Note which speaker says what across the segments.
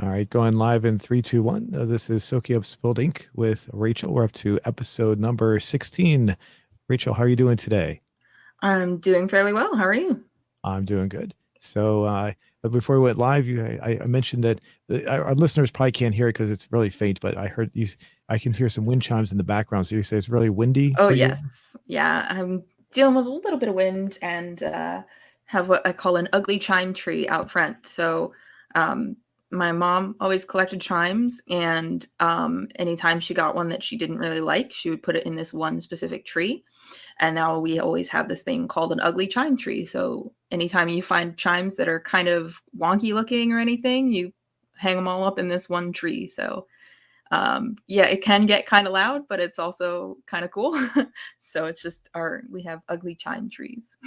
Speaker 1: All right, going live in three, two, one. This is Soaking Up Spilled Ink with Rachel. We're up to episode number 16. Rachel, how are you doing today?
Speaker 2: I'm doing fairly well. How are you?
Speaker 1: I'm doing good. But before we went live, I mentioned that our listeners probably can't hear it because it's really faint, but I heard you, I can hear some wind chimes in the background. So you say it's really windy
Speaker 2: Oh,
Speaker 1: where you
Speaker 2: yes. Yeah, I'm dealing with a little bit of wind and have what I call an ugly chime tree out front. So, um, my mom always collected chimes, and anytime she got one that she didn't really like, she would put it in this one specific tree. And now we always have this thing called an ugly chime tree. So, anytime you find chimes that are kind of wonky looking or anything, you hang them all up in this one tree. So, yeah, it can get kind of loud, but it's also kind of cool. So it's just we have ugly chime trees.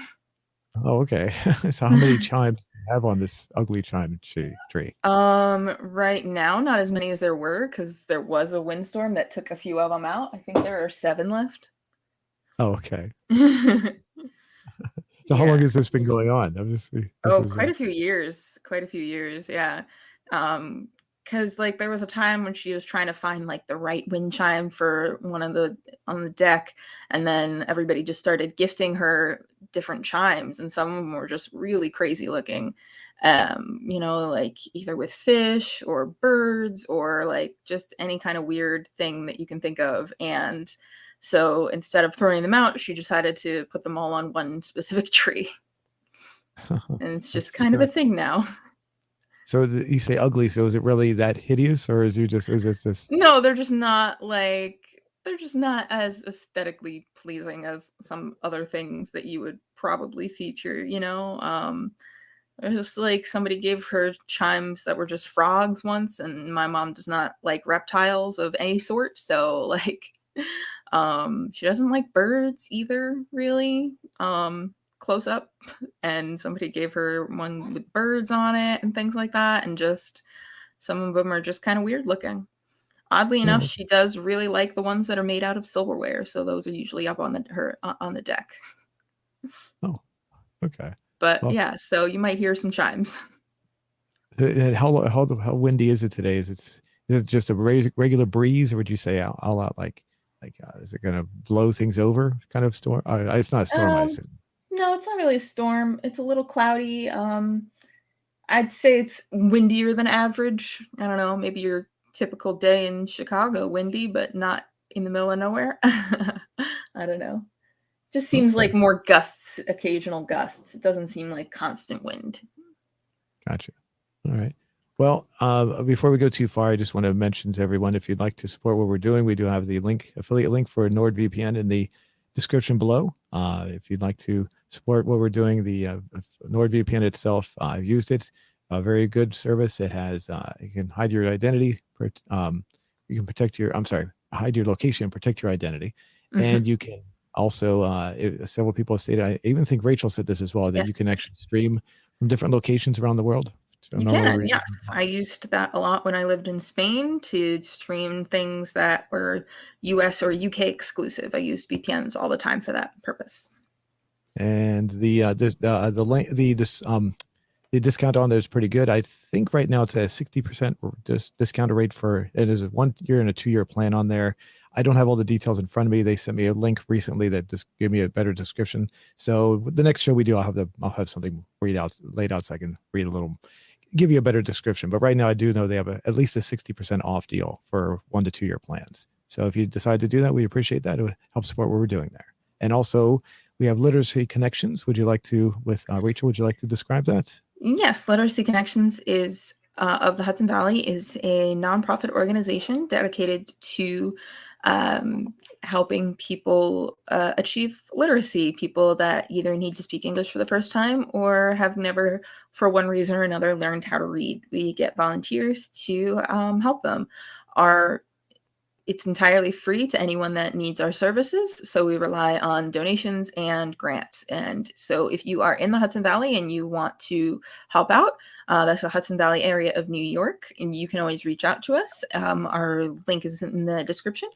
Speaker 1: Oh, okay. So how many chimes do you have on this ugly chime tree?
Speaker 2: Right now, not as many as there were because there was a windstorm that took a few of them out. I think there are seven left.
Speaker 1: Oh, okay. So how long
Speaker 2: Yeah.
Speaker 1: has this been going on? This
Speaker 2: Oh,
Speaker 1: is
Speaker 2: quite a few years. Quite a few years. Yeah. Um, because like there was a time when she was trying to find like the right wind chime for one of the on the deck, and then everybody just started gifting her different chimes, and some of them were just really crazy looking. Like either with fish or birds or like just any kind of weird thing that you can think of. And so instead of throwing them out, she decided to put them all on one specific tree. And it's just
Speaker 1: that's
Speaker 2: kind of a thing now.
Speaker 1: So you say ugly. So is it really that hideous, or is it just?
Speaker 2: No, they're just not as aesthetically pleasing as some other things that you would probably feature. It's just like somebody gave her chimes that were just frogs once, and my mom does not like reptiles of any sort, so like she doesn't like birds either, really. Close up, and somebody gave her one with birds on it and things like that, and just some of them are just kind of weird looking. Oddly enough,
Speaker 1: Oh,
Speaker 2: she does really like the ones that are made out of silverware, so those are usually up on the deck.
Speaker 1: oh, okay.
Speaker 2: But
Speaker 1: Well,
Speaker 2: yeah, so you might hear some chimes.
Speaker 1: how windy is it today? Is it just a regular breeze, or would you say all out is it going to blow things over kind of storm? It's not a storm, I
Speaker 2: Um,
Speaker 1: assume.
Speaker 2: no, it's not really a storm. It's a little cloudy. I'd say it's windier than average. I don't know, maybe your typical day in Chicago, windy, but not in the middle of nowhere. I don't know. Just seems
Speaker 1: Okay,
Speaker 2: like more gusts, occasional gusts. It doesn't seem like constant wind.
Speaker 1: gotcha. All right. Well, before we go too far, I just want to mention to everyone if you'd like to support what we're doing, we do have the affiliate link for NordVPN in the description below. If you'd like to support what we're doing, the NordVPN itself, I've used it. A very good service. It has you can hide your identity. You can protect your. I'm sorry, hide your location, protect your identity, and
Speaker 2: Mhm.
Speaker 1: you can also. Several people have stated. I even think Rachel said this as well that you can
Speaker 2: Yes.
Speaker 1: actually stream from different locations around the world. So
Speaker 2: You
Speaker 1: not only
Speaker 2: can,
Speaker 1: were you
Speaker 2: yes. I used that a lot when I lived in Spain to stream things that were US or UK exclusive. I used VPNs all the time for that purpose.
Speaker 1: and the discount on there is pretty good. I think right now it's a 60% discount rate for it is a 1 year and a 2 year plan on there. I don't have all the details in front of me. They sent me a link recently that just gave me a better description. So the next show we do, I'll have something laid out so I can read a little, give you a better description. But right now I do know they have at least a 60% off deal for 1 to 2 year plans. So if you decide to do that, we appreciate that. It would help support what we're doing there. And also we have literacy connections. Would you like to, with Rachel, would you like to describe that?
Speaker 2: Yes, Literacy Connections is of the Hudson Valley is a nonprofit organization dedicated to um, helping people achieve literacy. People that either need to speak English for the first time or have never, for one reason or another, learned how to read. We get volunteers to help them. Our It's entirely free to anyone that needs our services, so we rely on donations and grants. And so if you are in the Hudson Valley and you want to help out, that's the Hudson Valley area of New York, and you can always reach out to us. Our link is in the description.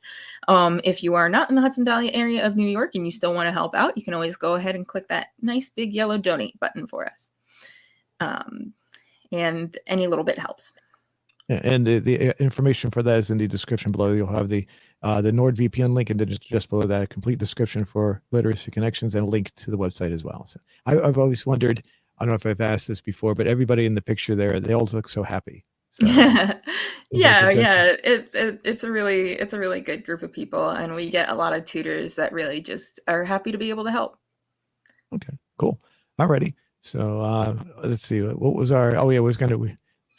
Speaker 2: If you are not in the Hudson Valley area of New York and you still want to help out, you can always go ahead and click that nice big yellow donate button for us. Um, and any little bit helps.
Speaker 1: Yeah, and the information for that is in the description below. You'll have the NordVPN link, and then just below that, a complete description for literacy connections and a link to the website as well. So I've always wondered, I don't know if I've asked this before, but everybody in the picture there, they all look so happy. So it's
Speaker 2: Yeah,
Speaker 1: a
Speaker 2: yeah. It's a really good group of people, and we get a lot of tutors that really just are happy to be able to help.
Speaker 1: okay, cool. Alrighty. So let's see. What was our? Oh yeah, let's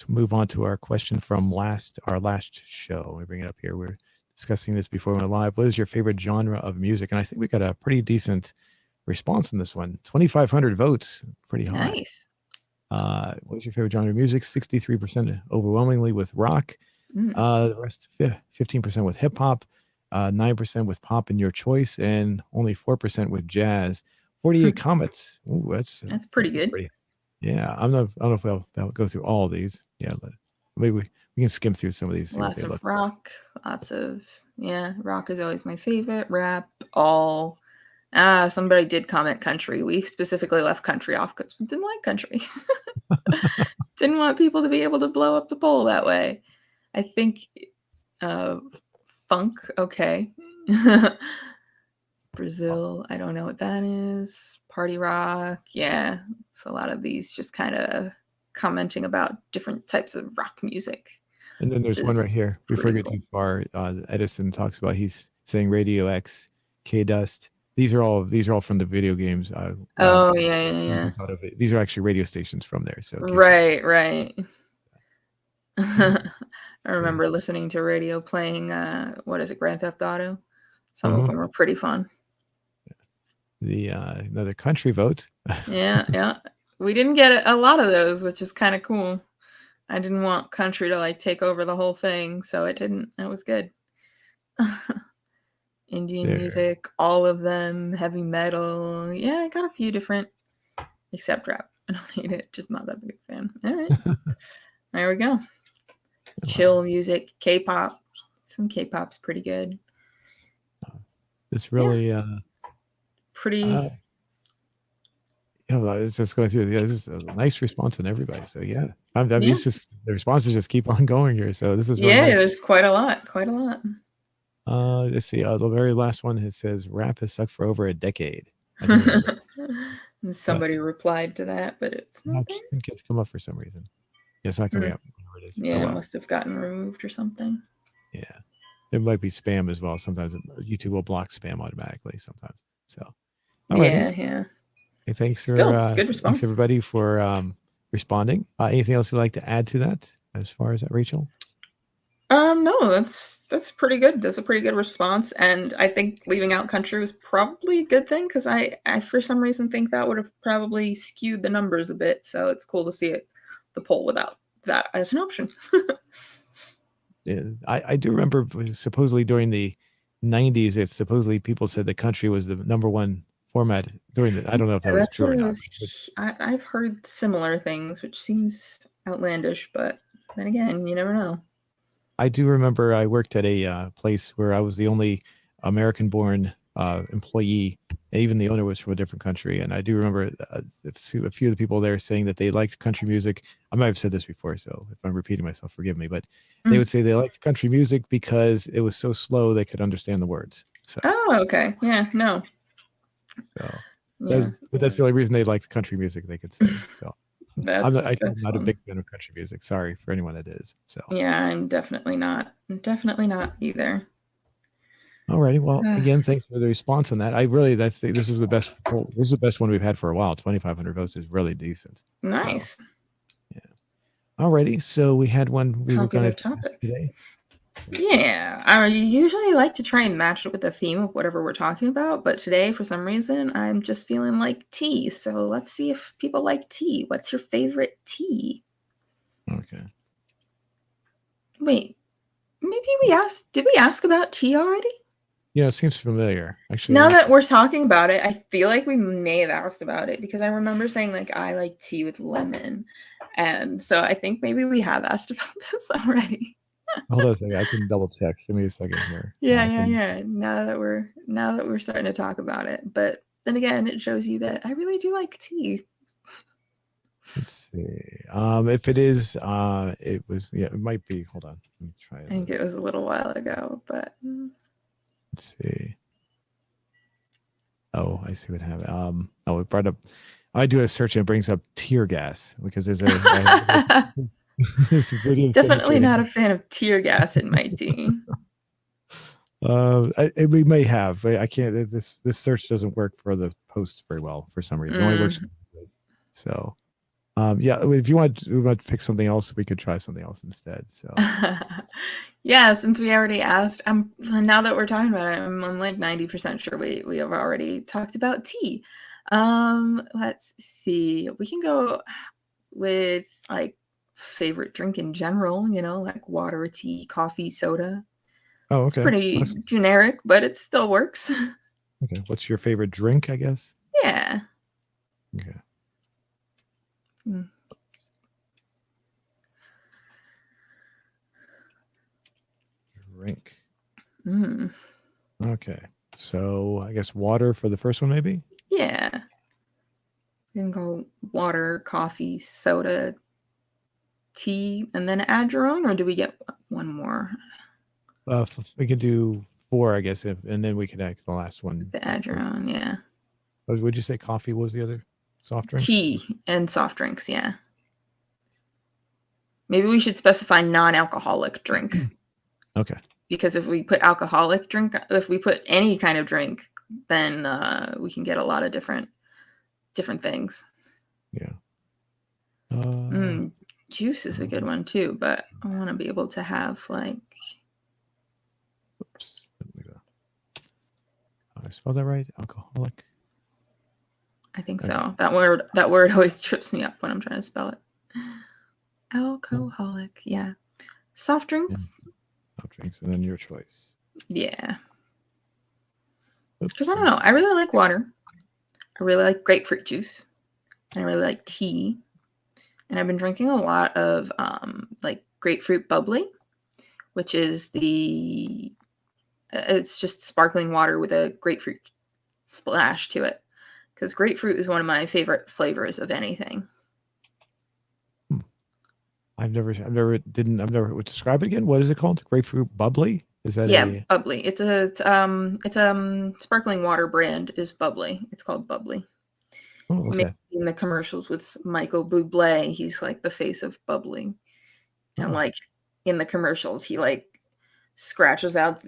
Speaker 1: move on to our question from our last show. Let me bring it up here. We're discussing this before we went live. What is your favorite genre of music? And I think we got a pretty decent response in this one. 2,500 votes, pretty high.
Speaker 2: Nice.
Speaker 1: What's your favorite genre of music? 63% overwhelmingly with rock. The rest 15% with hip hop, 9% with pop in your choice, and only 4% with jazz. 48 comments. Ooh,
Speaker 2: That's pretty good.
Speaker 1: Yeah, I don't know if I'll go through all of these. Yeah, maybe we can skim through some of these. See what
Speaker 2: Lots
Speaker 1: they
Speaker 2: of
Speaker 1: look.
Speaker 2: rock. Rock is always my favorite. Rap, all. Somebody did comment country. We specifically left country off because we didn't like country. Didn't want people to be able to blow up the poll that way. I think funk, okay. Brazil, I don't know what that is. Party rock, yeah. So a lot of these just kind of commenting about different types of rock music.
Speaker 1: And then there's one right here. Before we get
Speaker 2: Cool.
Speaker 1: too far, Edison talks about he's saying Radio X, K Dust. These are all from the video games.
Speaker 2: Oh yeah.
Speaker 1: These are actually radio stations from there. So
Speaker 2: Right.
Speaker 1: yeah,
Speaker 2: I remember listening to radio playing what is it, Grand Theft Auto? Some of
Speaker 1: Mhm.
Speaker 2: them were pretty fun.
Speaker 1: The another country vote.
Speaker 2: Yeah. We didn't get a lot of those, which is kind of cool. I didn't want country to like take over the whole thing, so it didn't. That was good. Indian
Speaker 1: There.
Speaker 2: music, all of them, heavy metal. Yeah, I got a few different, except rap. I don't hate it, just not that big a fan. All right, there we go. Chill music, K-pop. Some K-pop's pretty good.
Speaker 1: It's really
Speaker 2: Pretty.
Speaker 1: it's just going through. Yeah, this is a nice response in everybody. So yeah, I'm
Speaker 2: Yeah.
Speaker 1: just the responses just keep on going here. So this is really
Speaker 2: Yeah,
Speaker 1: nice.
Speaker 2: there's quite a lot.
Speaker 1: Let's see. The very last one, it says rap has sucked for over a decade.
Speaker 2: And somebody replied to that, but it's not there.
Speaker 1: It can't come up for some reason. Yeah, it's not coming up. Whatever it is.
Speaker 2: Yeah,
Speaker 1: Oh,
Speaker 2: it
Speaker 1: well.
Speaker 2: must have gotten removed or something.
Speaker 1: Yeah, it might be spam as well. Sometimes YouTube will block spam automatically. Sometimes. So, alrighty.
Speaker 2: Yeah.
Speaker 1: Hey, thanks
Speaker 2: Still,
Speaker 1: for
Speaker 2: good response.
Speaker 1: thanks everybody for responding. Anything else you'd like to add to that as far as that, Rachel?
Speaker 2: No, that's pretty good. That's a pretty good response, and I think leaving out country was probably a good thing because I for some reason think that would have probably skewed the numbers a bit. So it's cool to see it the poll without that as an option.
Speaker 1: Yeah, I do remember supposedly during the 90s, it's supposedly people said the country was the number one format during the. I don't know if that was
Speaker 2: That's
Speaker 1: true
Speaker 2: what
Speaker 1: or
Speaker 2: it
Speaker 1: not.
Speaker 2: was. I've heard similar things, which seems outlandish, but then again, you never know.
Speaker 1: I do remember I worked at a place where I was the only American-born employee. Even the owner was from a different country, and I do remember a few of the people there saying that they liked country music. I might have said this before, so if I'm repeating myself, forgive me. But they would say they liked country music because it was so slow they could understand the words. So,
Speaker 2: Oh, okay. Yeah, no.
Speaker 1: so
Speaker 2: Yeah.
Speaker 1: that's the only reason they liked country music. They could say so. I'm
Speaker 2: That's
Speaker 1: not a
Speaker 2: fun.
Speaker 1: big fan of country music. Sorry for anyone that is. So
Speaker 2: Yeah, I'm definitely not. Definitely not either.
Speaker 1: alrighty. Well, again, thanks for the response on that. I think this is the best. This is the best one we've had for a while. 2,500 votes is really decent.
Speaker 2: Nice.
Speaker 1: So, yeah. Alrighty. So we had one we were going to
Speaker 2: topic
Speaker 1: today.
Speaker 2: Yeah, I usually like to try and match it with the theme of whatever we're talking about, but today, for some reason, I'm just feeling like tea. So let's see if people like tea. What's your favorite tea?
Speaker 1: Okay.
Speaker 2: Wait, maybe we asked. Did we ask about tea already?
Speaker 1: Yeah, it seems familiar. Actually,
Speaker 2: Now that we're talking about it, I feel like we may have asked about it because I remember saying like I like tea with lemon, and so I think maybe we have asked about this already.
Speaker 1: hold on a second. I can double check. Give me a second here.
Speaker 2: Yeah. Now that we're starting to talk about it, but then again, it shows you that I really do like tea.
Speaker 1: Let's see. If it is, it was, yeah, it might be. Hold on. Let me try
Speaker 2: I
Speaker 1: it.
Speaker 2: think it was a little while ago, but
Speaker 1: Let's see. Oh, I see what happened. Oh, it brought up. I do a search and it brings up tear gas because there's this videos
Speaker 2: definitely
Speaker 1: demonstrating.
Speaker 2: not a fan of tear gas in my tea.
Speaker 1: We may have. I can't. This search doesn't work for the post very well for some reason. It only works.
Speaker 2: Mm.
Speaker 1: So, yeah. If we want to pick something else, we could try something else instead. So,
Speaker 2: Yeah, since we already asked, now that we're talking about it, I'm like 90% sure we have already talked about tea. Let's see. We can go with like favorite drink in general, like water, tea, coffee, soda.
Speaker 1: oh,
Speaker 2: It's
Speaker 1: okay.
Speaker 2: pretty generic, but it still works.
Speaker 1: Okay. What's your favorite drink? I guess.
Speaker 2: Yeah.
Speaker 1: Okay.
Speaker 2: Mm.
Speaker 1: Drink.
Speaker 2: Mm.
Speaker 1: Okay. So I guess water for the first one, maybe.
Speaker 2: Yeah. You can go water, coffee, soda, tea, and then add your own, or do we get one more?
Speaker 1: We could do four, I guess, and then we could add the last one.
Speaker 2: The add your own, yeah.
Speaker 1: Would you say coffee was the other soft drinks?
Speaker 2: Tea and soft drinks, yeah. Maybe we should specify non-alcoholic drink.
Speaker 1: Okay.
Speaker 2: Because if we put alcoholic drink, if we put any kind of drink, then we can get a lot of different things.
Speaker 1: Yeah.
Speaker 2: Juice is a good one too, but I want to be able to have like.
Speaker 1: Oops. I spelled that right? Alcoholic.
Speaker 2: I think so. That word always trips me up when I'm trying to spell it. Alcoholic, yeah. Soft drinks.
Speaker 1: Soft drinks, and then your choice.
Speaker 2: Yeah. Because I don't know. I really like water. I really like grapefruit juice. And I really like tea. And I've been drinking a lot of like grapefruit bubbly, which is it's just sparkling water with a grapefruit splash to it. Because grapefruit is one of my favorite flavors of anything.
Speaker 1: I've never describe it again. What is it called? Grapefruit bubbly? Is that
Speaker 2: bubbly? It's sparkling water brand is bubbly. It's called bubbly.
Speaker 1: Oh, okay.
Speaker 2: In the commercials with Michael Bublé, he's like the face of bubbly, and like in the commercials, he like scratches it out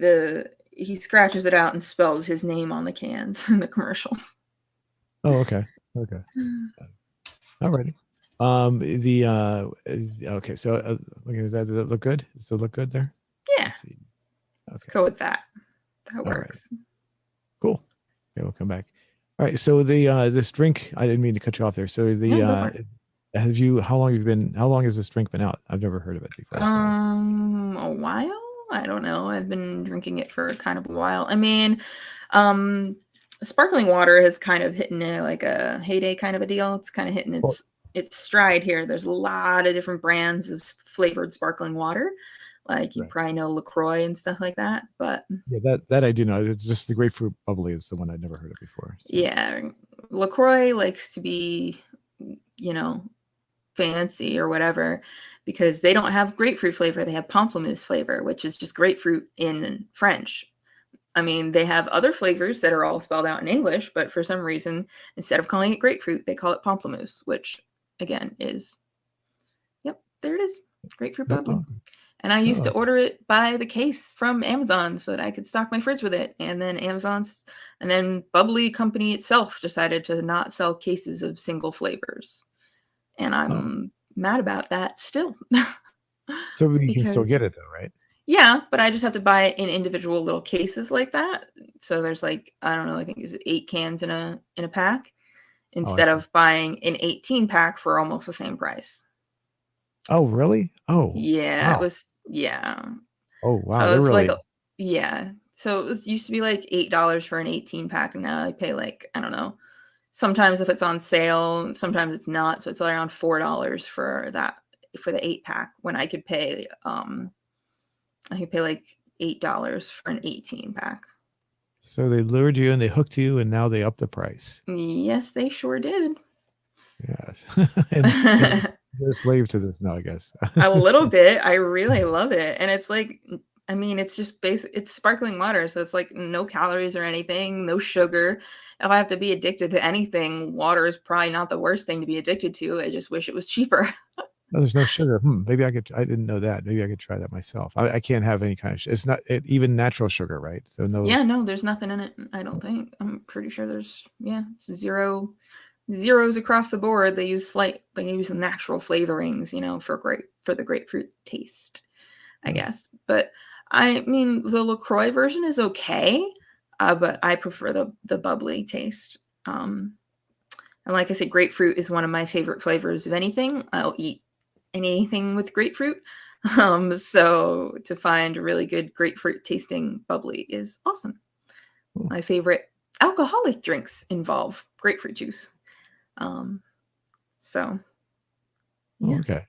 Speaker 2: and spells his name on the cans in the commercials.
Speaker 1: Oh, okay. Okay. Alrighty. Okay. So, does that look good? Does it look good there?
Speaker 2: Yeah. Let's go with that. That works.
Speaker 1: Right. Cool. Okay, we'll come back. All right. So this drink, I didn't mean to cut you off there. So how long has this drink been out? I've never heard of it before.
Speaker 2: A while. I don't know. I've been drinking it for kind of a while. I mean, sparkling water has kind of hitting like a heyday kind of a deal. It's kind of hitting its stride here. There's a lot of different brands of flavored sparkling water. Like you probably know LaCroix and stuff like that, but
Speaker 1: yeah, that I do know. It's just the grapefruit bubbly is the one I'd never heard of before. So.
Speaker 2: Yeah, LaCroix likes to be, fancy or whatever because they don't have grapefruit flavor. They have pamplemousse flavor, which is just grapefruit in French. I mean, they have other flavors that are all spelled out in English, but for some reason, instead of calling it grapefruit, they call it pamplemousse, which again is, there it is, grapefruit bubbly. And I used to order it by the case from Amazon so that I could stock my fridge with it. And then Bubbly Company itself decided to not sell cases of single flavors. And I'm mad about that still.
Speaker 1: So you can still get it though, right?
Speaker 2: Yeah, but I just have to buy it in individual little cases like that. So there's like, I don't know, I think it's 8 cans in a pack instead of buying an 18 pack for almost the same price.
Speaker 1: Oh, really? Oh,
Speaker 2: yeah,
Speaker 1: wow.
Speaker 2: It was, yeah.
Speaker 1: Oh, wow.
Speaker 2: So
Speaker 1: They're really,
Speaker 2: yeah. So it used to be like $8 for an 18 pack, and now I pay like, I don't know. Sometimes if it's on sale, sometimes it's not. So it's around $4 for the 8 pack when I could pay like $8 for an 18 pack.
Speaker 1: So they lured you and they hooked you and now they upped the price.
Speaker 2: Yes, they sure did.
Speaker 1: Yes. and you're a slave to this now, I guess.
Speaker 2: A little
Speaker 1: So,
Speaker 2: bit. I really love it. And it's like, I mean, it's just basic, it's sparkling water. So it's like no calories or anything, no sugar. If I have to be addicted to anything, water is probably not the worst thing to be addicted to. I just wish it was cheaper.
Speaker 1: no, there's no sugar. Maybe I could. I didn't know that. Maybe I could try that myself. I can't have any kind of. It's not even natural sugar, right? So no.
Speaker 2: Yeah, no, there's nothing in it. I don't think. I'm pretty sure there's, yeah, it's zeros across the board. They use natural flavorings, for the grapefruit taste, I
Speaker 1: Yeah.
Speaker 2: guess. But I mean, the LaCroix version is okay, but I prefer the bubbly taste. And like I said, grapefruit is one of my favorite flavors of anything. I'll eat anything with grapefruit. So to find a really good grapefruit tasting bubbly is awesome.
Speaker 1: Oh,
Speaker 2: My favorite alcoholic drinks involve grapefruit juice. Um, so yeah,
Speaker 1: okay.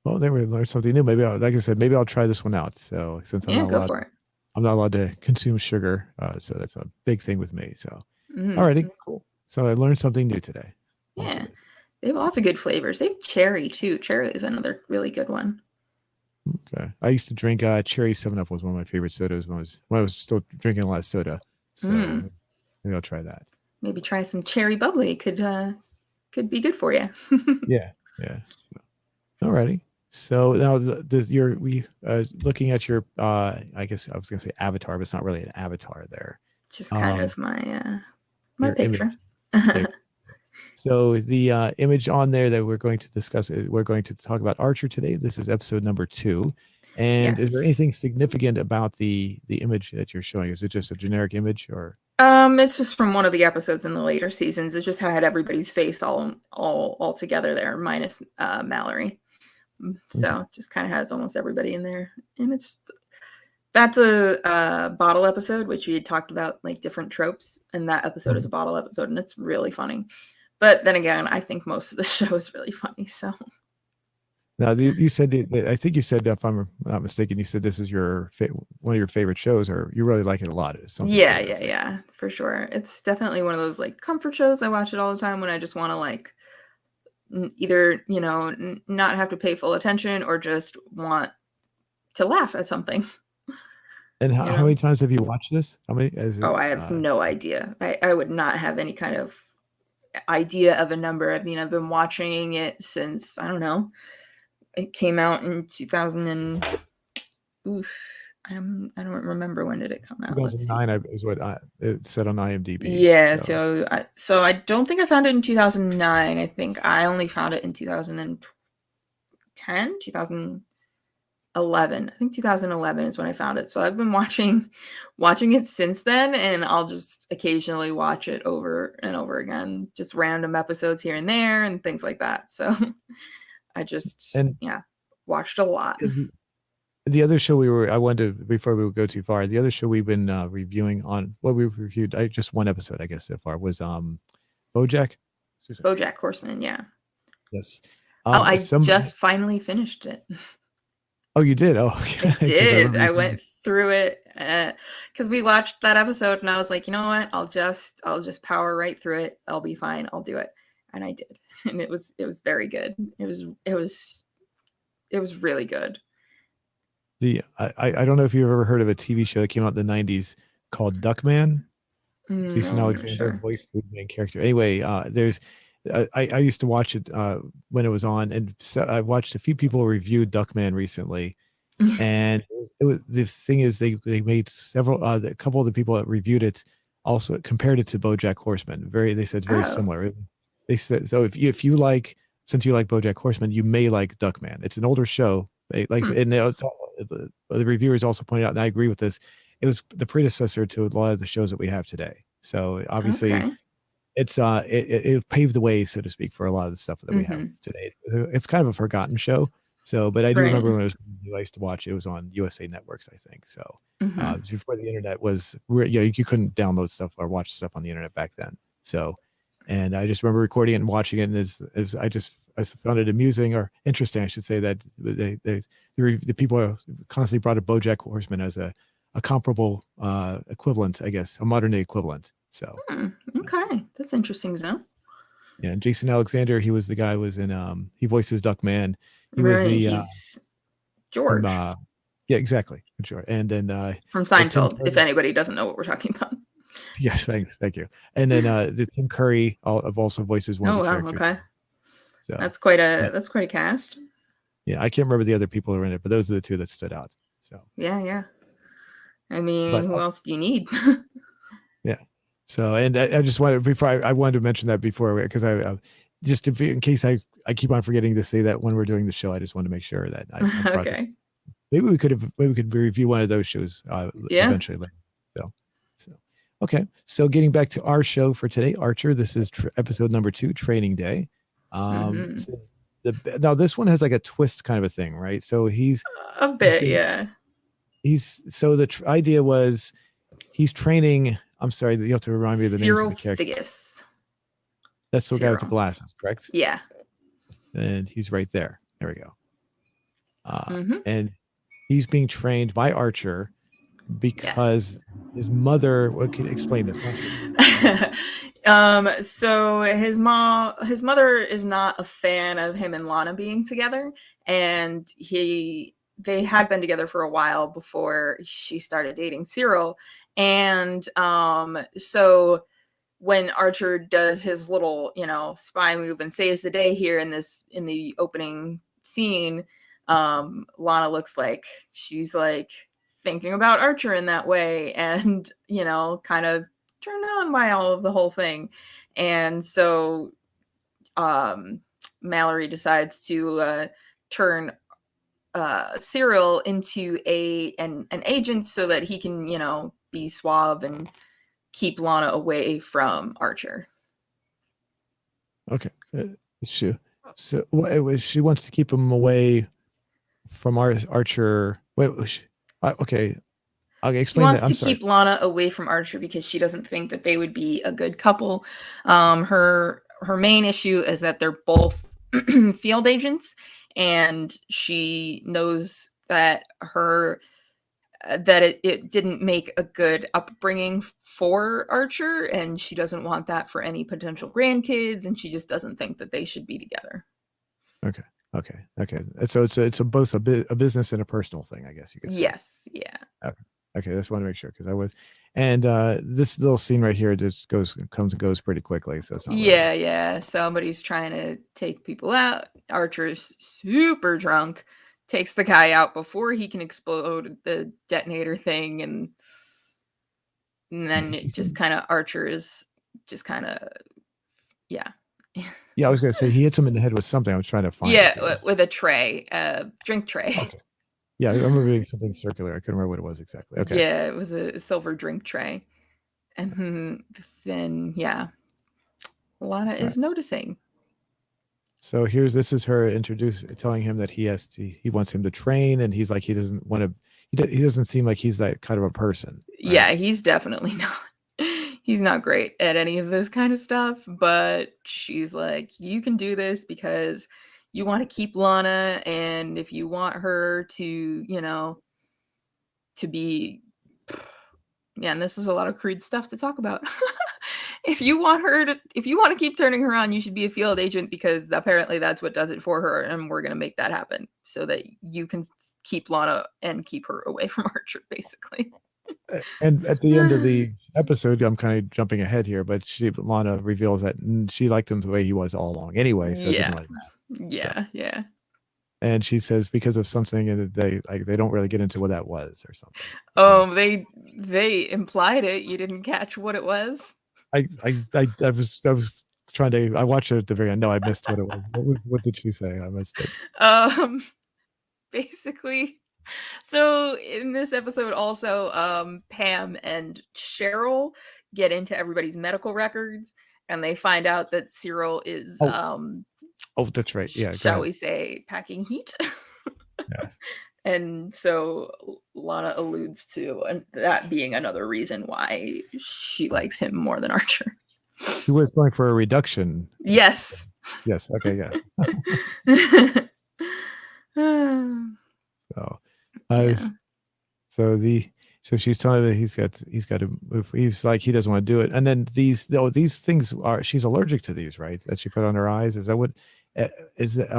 Speaker 1: Well, there we learned something new. Maybe, like I said, maybe I'll try this one out. So since
Speaker 2: yeah, go for it.
Speaker 1: I'm not allowed to consume sugar. So that's a big thing with me. So,
Speaker 2: Mhm.
Speaker 1: alrighty, cool. So I learned something new today. I'll do
Speaker 2: Yeah,
Speaker 1: this.
Speaker 2: they have lots of good flavors. They have cherry too. Cherry is another really good one.
Speaker 1: Okay. I used to drink cherry 7 Up was one of my favorite sodas when I was still drinking a lot of soda. So
Speaker 2: Mm.
Speaker 1: maybe I'll try that.
Speaker 2: Maybe try some cherry bubbly. Could be good for you.
Speaker 1: Yeah. Yeah. So, alrighty. So now we looking at your I guess I was gonna say avatar, but it's not really an avatar there.
Speaker 2: Just kind
Speaker 1: Um
Speaker 2: of my
Speaker 1: your
Speaker 2: picture.
Speaker 1: image. Yeah. So the image on there that we're going to discuss, we're going to talk about Archer today. This is episode number 2. And is there
Speaker 2: Yes.
Speaker 1: anything significant about the image that you're showing? Is it just a generic image or?
Speaker 2: It's just from one of the episodes in the later seasons. It just had everybody's face all together there, minus Mallory.
Speaker 1: Okay.
Speaker 2: So just kind of has almost everybody in there, and that's a bottle episode, which we had talked about like different tropes, and that episode is a
Speaker 1: Mhm.
Speaker 2: bottle episode, and it's really funny. But then again, I think most of the show is really funny. So
Speaker 1: Now you said I think you said, if I'm not mistaken, you said this is one of your favorite shows, or you really like it a lot. It's something to
Speaker 2: yeah,
Speaker 1: it.
Speaker 2: yeah, yeah, for sure. It's definitely one of those like comfort shows. I watch it all the time when I just want to like either not have to pay full attention or just want to laugh at something.
Speaker 1: And
Speaker 2: You
Speaker 1: how
Speaker 2: know.
Speaker 1: many times have you watched this? How many is it?
Speaker 2: Oh, I have no idea. I would not have any kind of idea of a number. I mean, I've been watching it since, I don't know, it came out in 2000 and oof. I don't remember when did it come out. Let's see.
Speaker 1: 2009 is what it said on IMDb.
Speaker 2: Yeah,
Speaker 1: So
Speaker 2: so I don't think I found it in 2009. I think I only found it in 2010, 2011. I think 2011 is when I found it. So I've been watching it since then, and I'll just occasionally watch it over and over again, just random episodes here and there and things like that. So I just,
Speaker 1: and
Speaker 2: yeah, watched a lot.
Speaker 1: the other show I wanted to, before we go too far, the other show we've been reviewing on what we've reviewed, just one episode, I guess, so far was BoJack. Excuse me.
Speaker 2: BoJack Horseman, yeah.
Speaker 1: Yes.
Speaker 2: Oh, I
Speaker 1: Somebody.
Speaker 2: just finally finished it.
Speaker 1: Oh, you did. Oh,
Speaker 2: I
Speaker 1: okay. Because I
Speaker 2: did.
Speaker 1: remember you
Speaker 2: I
Speaker 1: saying.
Speaker 2: went through it because we watched that episode, and I was like, you know what? I'll just power right through it. I'll be fine. I'll do it, and I did, and it was very good. It was really good.
Speaker 1: I don't know if you've ever heard of a TV show that came out in the 90s called Duckman. Jason
Speaker 2: No, I'm not
Speaker 1: Alexander
Speaker 2: sure.
Speaker 1: voiced the main character. Anyway, there's I used to watch it when it was on, and so I watched a few people review Duckman recently, and it was the thing is they made several a couple of the people that reviewed it also compared it to BoJack Horseman. They said it's very
Speaker 2: Oh,
Speaker 1: similar. They said so if you like, since you like BoJack Horseman, you may like Duckman. It's an older show. Like,
Speaker 2: hmm,
Speaker 1: and the reviewers also pointed out, and I agree with this. It was the predecessor to a lot of the shows that we have today. So obviously
Speaker 2: okay.
Speaker 1: it paved the way, so to speak, for a lot of the stuff that we have
Speaker 2: Hmm.
Speaker 1: today. It's kind of a forgotten show. So, but I do
Speaker 2: Right.
Speaker 1: remember when it was new, I used to watch it. It was on USA Networks, I think. So, it
Speaker 2: Hmm.
Speaker 1: was before the internet was, you couldn't download stuff or watch stuff on the internet back then. So, and I just remember recording it and watching it, and I found it amusing or interesting, I should say, that the people constantly brought up BoJack Horseman as a comparable equivalent, I guess, a modern day equivalent. So.
Speaker 2: Hmm, okay, that's interesting to know.
Speaker 1: Yeah, and Jason Alexander, he was the guy who was in he voices Duckman. He was
Speaker 2: Right.
Speaker 1: the
Speaker 2: He's
Speaker 1: from
Speaker 2: George
Speaker 1: yeah, exactly. Sure. And then
Speaker 2: from
Speaker 1: Tim
Speaker 2: Seinfeld, if
Speaker 1: Curry.
Speaker 2: anybody doesn't know what we're talking about.
Speaker 1: Yes, thanks. Thank you. And then the Tim Curry of also voices one of
Speaker 2: Oh
Speaker 1: the
Speaker 2: wow,
Speaker 1: characters.
Speaker 2: okay.
Speaker 1: So
Speaker 2: That's quite
Speaker 1: yeah,
Speaker 2: a cast.
Speaker 1: yeah, I can't remember the other people who were in it, but those are the two that stood out. So
Speaker 2: Yeah, yeah. I mean,
Speaker 1: but
Speaker 2: who else do you need?
Speaker 1: yeah. So, and I just wanted before I wanted to mention that before because I just in case I keep on forgetting to say that when we're doing the show, I just want to make sure that I brought that.
Speaker 2: Okay.
Speaker 1: Maybe we could review one of those shows
Speaker 2: Yeah.
Speaker 1: eventually later. So okay. So getting back to our show for today, Archer. This is episode number 2, Training Day.
Speaker 2: Hmm.
Speaker 1: So now this one has like a twist kind of a thing, right? So he's
Speaker 2: A bit, yeah.
Speaker 1: so the idea was he's training. I'm sorry, you have to remind me of the names of
Speaker 2: Cyril
Speaker 1: the characters.
Speaker 2: Figgis.
Speaker 1: That's the guy with the
Speaker 2: Cyril.
Speaker 1: glasses, correct?
Speaker 2: Yeah.
Speaker 1: And he's right there. There we go.
Speaker 2: Hmm.
Speaker 1: And he's being trained by Archer because his mother. What can you explain this? Why don't you explain?
Speaker 2: So his mother is not a fan of him and Lana being together, and they had been together for a while before she started dating Cyril. And so when Archer does his little, spy move and saves the day here in the opening scene, Lana looks like she's like thinking about Archer in that way, and kind of turned on by all of the whole thing. And so Mallory decides to turn Cyril into an agent so that he can, be suave and keep Lana away from Archer.
Speaker 1: Okay. She she wants to keep him away from Archer. Wait. Okay. I'll
Speaker 2: She
Speaker 1: explain that.
Speaker 2: wants
Speaker 1: I'm
Speaker 2: to
Speaker 1: sorry.
Speaker 2: keep Lana away from Archer because she doesn't think that they would be a good couple. Her main issue is that they're both field agents, and she knows that it didn't make a good upbringing for Archer, and she doesn't want that for any potential grandkids, and she just doesn't think that they should be together.
Speaker 1: Okay. So it's both a business and a personal thing, I guess you could say.
Speaker 2: Yes. Yeah.
Speaker 1: Okay. I just want to make sure because I was, and this little scene right here just comes and goes pretty quickly. So it's not really.
Speaker 2: Yeah. Somebody's trying to take people out. Archer's super drunk, takes the guy out before he can explode the detonator thing, and then it just kind of Archer is just kind of yeah.
Speaker 1: Yeah, I was going to say he hits him in the head with something. I was trying to find it
Speaker 2: Yeah,
Speaker 1: here.
Speaker 2: with a tray, drink tray.
Speaker 1: Okay. Yeah, I remember reading something circular. I couldn't remember what it was exactly. Okay.
Speaker 2: Yeah, it was a silver drink tray. And then, yeah, Lana is noticing.
Speaker 1: So this is her telling him that he wants him to train, and he's like, he doesn't want to, he doesn't seem like he's that kind of a person. Right?
Speaker 2: Yeah, he's definitely not. He's not great at any of this kind of stuff, but she's like, you can do this because you want to keep Lana, and if you want her to, to be, yeah, and this is a lot of crude stuff to talk about. If you want to keep turning her on, you should be a field agent because apparently that's what does it for her, and we're going to make that happen so that you can keep Lana and keep her away from Archer, basically.
Speaker 1: And at the end of the episode, I'm kind of jumping ahead here, but Lana reveals that she liked him the way he was all along anyway, so it didn't really matter.
Speaker 2: Yeah,
Speaker 1: so.
Speaker 2: Yeah.
Speaker 1: And she says because of something, and they don't really get into what that was or something.
Speaker 2: They implied it. You didn't catch what it was.
Speaker 1: I was trying to. I watched it at the very end. No, I missed what it was. What did she say? I missed it.
Speaker 2: Basically, so in this episode, also, Pam and Cheryl get into everybody's medical records, and they find out that Cyril is
Speaker 1: Oh, that's right. Yeah,
Speaker 2: shall we say, packing heat.
Speaker 1: Yeah.
Speaker 2: And so Lana alludes to that being another reason why she likes him more than Archer.
Speaker 1: He was going for a reduction.
Speaker 2: Yes.
Speaker 1: Yes. Okay. Yeah. So,
Speaker 2: Yeah.
Speaker 1: So she's telling him that he's got to move. He's like he doesn't want to do it. And then these things are she's allergic to these, right? That she put on her eyes. Is that what is that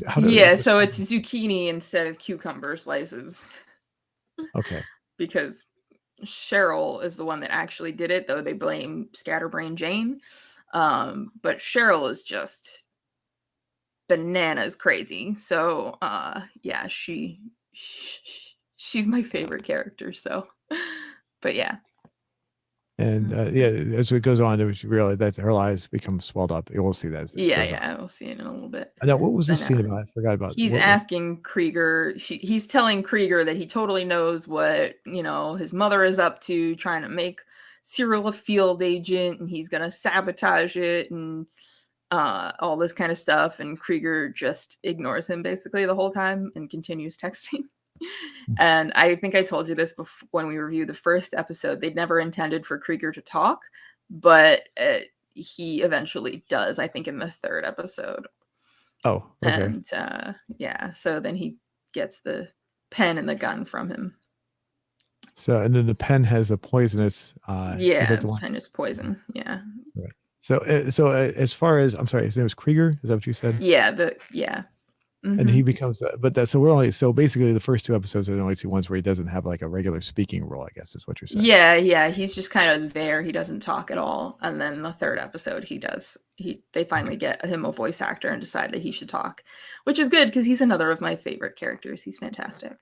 Speaker 1: how do
Speaker 2: Yeah,
Speaker 1: you
Speaker 2: so it's zucchini instead of cucumber slices
Speaker 1: okay.
Speaker 2: because Cheryl is the one that actually did it, though they blame Scatterbrain Jane. But Cheryl is just bananas crazy. So yeah, she's my favorite character. So, but yeah.
Speaker 1: And yeah, as it goes on, she realized that her eyes become swelled up. We'll see that as it goes on.
Speaker 2: Yeah, we'll see it in a little bit.
Speaker 1: Now, what was
Speaker 2: But
Speaker 1: this scene about? I forgot about
Speaker 2: he's
Speaker 1: what was.
Speaker 2: asking Krieger, he's telling Krieger that he totally knows what, his mother is up to, trying to make Cyril a field agent, and he's going to sabotage it and all this kind of stuff. And Krieger just ignores him basically the whole time and continues texting. And I think I told you this before when we reviewed the first episode. They'd never intended for Krieger to talk, but he eventually does, I think, in the third episode.
Speaker 1: Oh, okay.
Speaker 2: And yeah, so then he gets the pen and the gun from him.
Speaker 1: So, and then the pen has a poisonous.
Speaker 2: Yeah,
Speaker 1: is that the one?
Speaker 2: pen is poison. Yeah.
Speaker 1: Right. So, as far as I'm sorry, his name was Krieger. Is that what you said?
Speaker 2: Yeah.
Speaker 1: And he becomes, but that so we're only so basically the first two episodes are the only two ones where he doesn't have like a regular speaking role. I guess is what you're saying.
Speaker 2: Yeah. He's just kind of there. He doesn't talk at all. And then the third episode, he does. They finally get him a voice actor and decide that he should talk, which is good because he's another of my favorite characters. He's fantastic.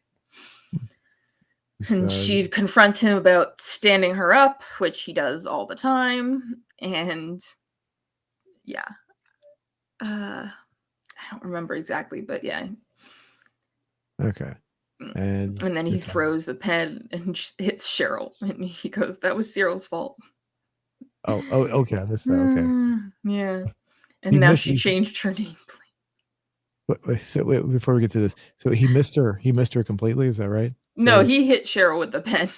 Speaker 2: And she confronts him about standing her up, which he does all the time. And yeah, I don't remember exactly, but yeah.
Speaker 1: Okay. And
Speaker 2: then he throws the pen and hits Cheryl, and he goes, "That was Cyril's fault."
Speaker 1: Oh, okay. I missed that. Okay.
Speaker 2: Yeah. And now she changed her name.
Speaker 1: Wait, before we get to this, so he missed her. He missed her completely. Is that right?
Speaker 2: No, he hit Cheryl with the pen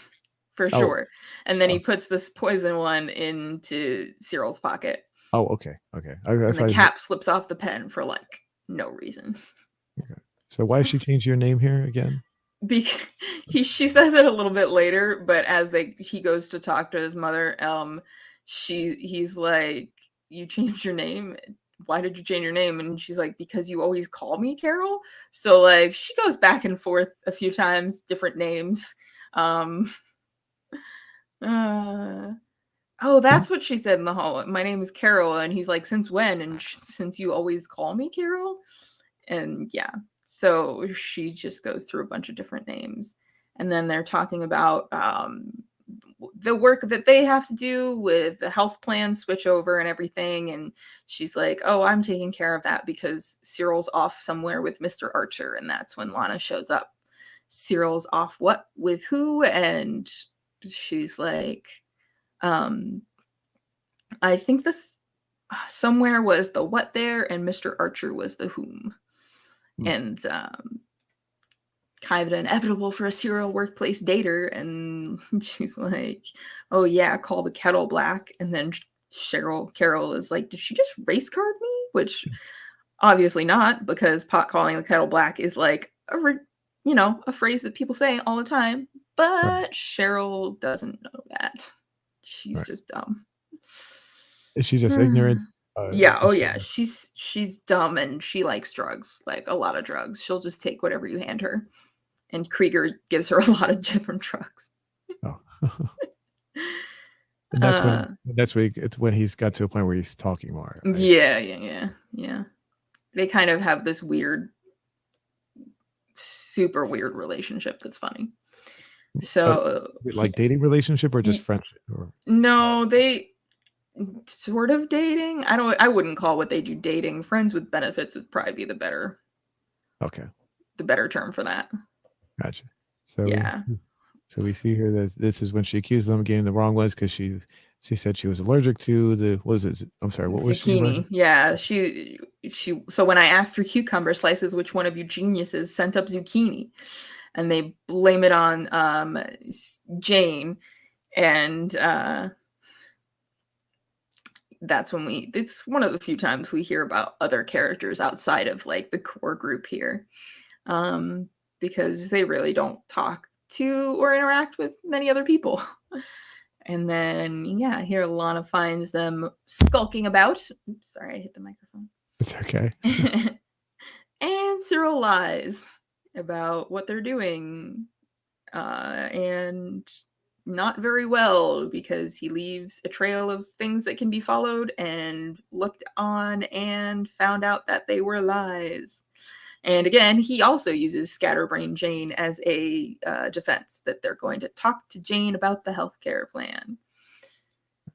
Speaker 2: for sure, and then he
Speaker 1: Oh.
Speaker 2: puts this poison one into Cyril's pocket.
Speaker 1: Oh, okay.
Speaker 2: And the cap slips off the pen for like no reason.
Speaker 1: Okay. So why is she changing your name here again?
Speaker 2: Because she says it a little bit later, but as he goes to talk to his mother, he's like, "You changed your name. Why did you change your name?" And she's like, "Because you always call me Carol." So like she goes back and forth a few times, different names. Oh, that's what she said in the hall. "My name is Carol," and he's like, "Since when?" And "Since you always call me Carol." And yeah, so she just goes through a bunch of different names, and then they're talking about the work that they have to do with the health plan switch over and everything. And she's like, "Oh, I'm taking care of that because Cyril's off somewhere with Mr. Archer." And that's when Lana shows up. "Cyril's off what? With who?" And she's like, "I think this somewhere was the what there, and Mr. Archer was the whom." And kind of inevitable for a serial workplace dater. And she's like, "Oh yeah, call the kettle black." And then Carol is like, "Did she just race card me?" Which obviously not, because pot calling the kettle black is like a phrase that people say all the time. But Cheryl doesn't know that. She's just dumb.
Speaker 1: Is she just ignorant?
Speaker 2: Yeah. Oh yeah. She's dumb, and she likes drugs, like a lot of drugs. She'll just take whatever you hand her. And Krieger gives her a lot of different drugs.
Speaker 1: Oh. And it's when he's got to a point where he's talking more. Right?
Speaker 2: Yeah. They kind of have this super weird relationship that's funny. So
Speaker 1: like dating relationship or just friendship?
Speaker 2: No, they sort of dating. I wouldn't call what they do dating. Friends with benefits would probably be the better term for that.
Speaker 1: Gotcha. So
Speaker 2: yeah.
Speaker 1: So we see here that this is when she accused them of getting the wrong ones because she said she was allergic to the I'm sorry, what was
Speaker 2: zucchini? Yeah, she so when I asked for cucumber slices, which one of you geniuses sent up zucchini? And they blame it on Jane. And that's when it's one of the few times we hear about other characters outside of like the core group here. Because they really don't talk to or interact with many other people. And then, yeah, here Lana finds them skulking about. Oops, sorry, I hit the microphone.
Speaker 1: It's okay.
Speaker 2: And Cyril lies about what they're doing. And not very well, because he leaves a trail of things that can be followed and looked on and found out that they were lies. And again, he also uses Scatterbrain Jane as a defense, that they're going to talk to Jane about the healthcare plan.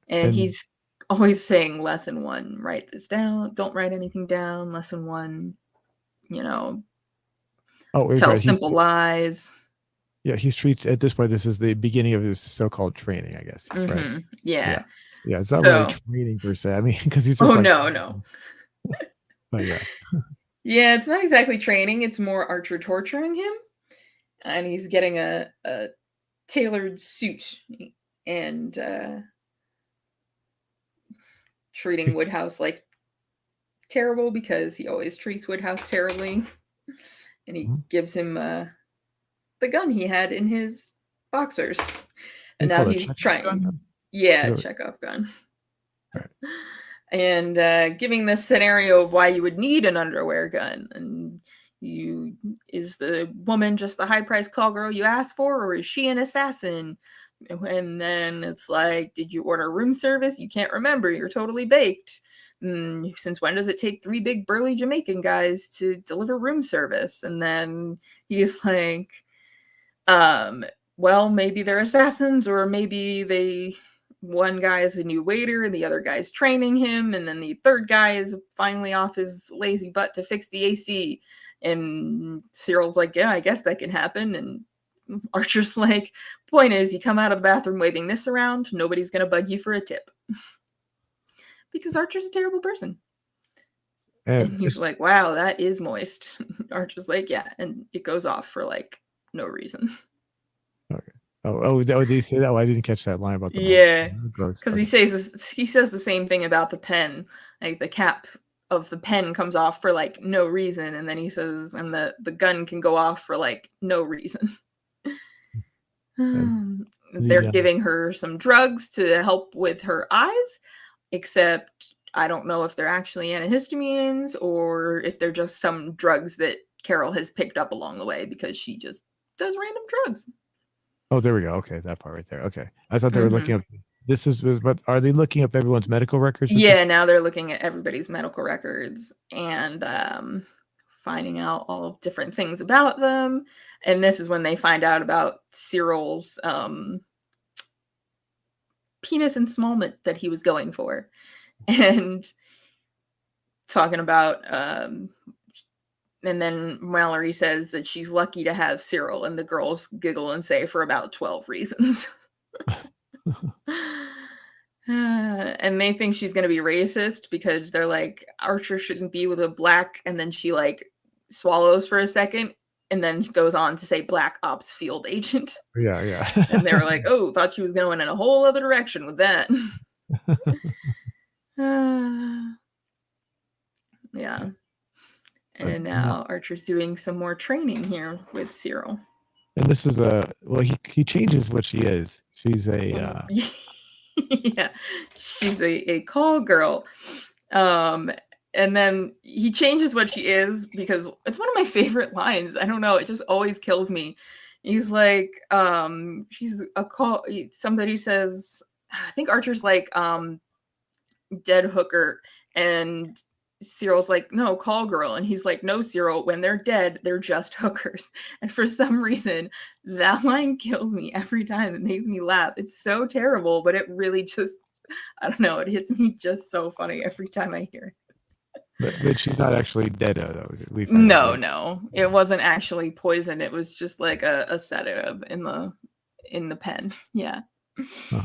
Speaker 2: And he's always saying, lesson 1, write this down. Don't write anything down. Lesson 1, tell
Speaker 1: right.
Speaker 2: simple lies.
Speaker 1: Yeah, he's treated at this point. This is the beginning of his so-called training, I guess. Right?
Speaker 2: Yeah.
Speaker 1: Yeah. It's not really training per se. I mean, because he's just
Speaker 2: no.
Speaker 1: But yeah.
Speaker 2: Yeah, it's not exactly training. It's more Archer torturing him, and he's getting a tailored suit and treating Woodhouse like terrible, because he always treats Woodhouse terribly. And he gives him the gun he had in his boxers. And now he's trying. Yeah, Chekhov gun.
Speaker 1: Right.
Speaker 2: And giving this scenario of why you would need an underwear gun. And is the woman just the high-priced call girl you asked for, or is she an assassin? And then it's like, did you order room service? You can't remember. You're totally baked. Since when does it take 3 big burly Jamaican guys to deliver room service? And then he's like, well, maybe they're assassins, or maybe one guy is a new waiter and the other guy's training him, and then the third guy is finally off his lazy butt to fix the AC. And Cyril's like, yeah, I guess that can happen. And Archer's like, point is, you come out of the bathroom waving this around, nobody's gonna bug you for a tip. Because Archer's a terrible person. And he's like, wow, that is moist. Archer's like, yeah, and it goes off for like no reason.
Speaker 1: Okay. Did he say that? I didn't catch that line about the
Speaker 2: yeah, because he says the same thing about the pen. Like, the cap of the pen comes off for like no reason, and then he says, and the gun can go off for like no reason. They're giving her some drugs to help with her eyes, except I don't know if they're actually antihistamines or if they're just some drugs that Carol has picked up along the way, because she just does random drugs.
Speaker 1: Oh, there we go. Okay, that part right there. Okay, I thought they were looking up. But are they looking up everyone's medical records?
Speaker 2: Yeah, now they're looking at everybody's medical records and finding out all different things about them. And this is when they find out about Cyril's penis ensmallment that he was going for, and talking about. And then Mallory says that she's lucky to have Cyril, and the girls giggle and say, for about 12 reasons. And they think she's going to be racist, because they're like, Archer shouldn't be with a black, and then she like swallows for a second and then goes on to say black ops field agent.
Speaker 1: Yeah.
Speaker 2: And they were like, oh, thought she was going in a whole other direction with that. Yeah. And now Archer's doing some more training here with Cyril.
Speaker 1: And this is he changes what she is. She's a
Speaker 2: yeah, she's a call girl. And then he changes what she is, because it's one of my favorite lines. I don't know, it just always kills me. He's like, she's a call. Somebody says, I think Archer's like, dead hooker, and Cyril's like, no, call girl. And he's like, no, Cyril, when they're dead, they're just hookers. And for some reason, that line kills me every time. It makes me laugh. It's so terrible, but it really just, I don't know, it hits me just so funny every time I hear it.
Speaker 1: But she's not actually dead, though.
Speaker 2: No. It wasn't actually poison. It was just like a sedative in the pen. Yeah. Uh-huh.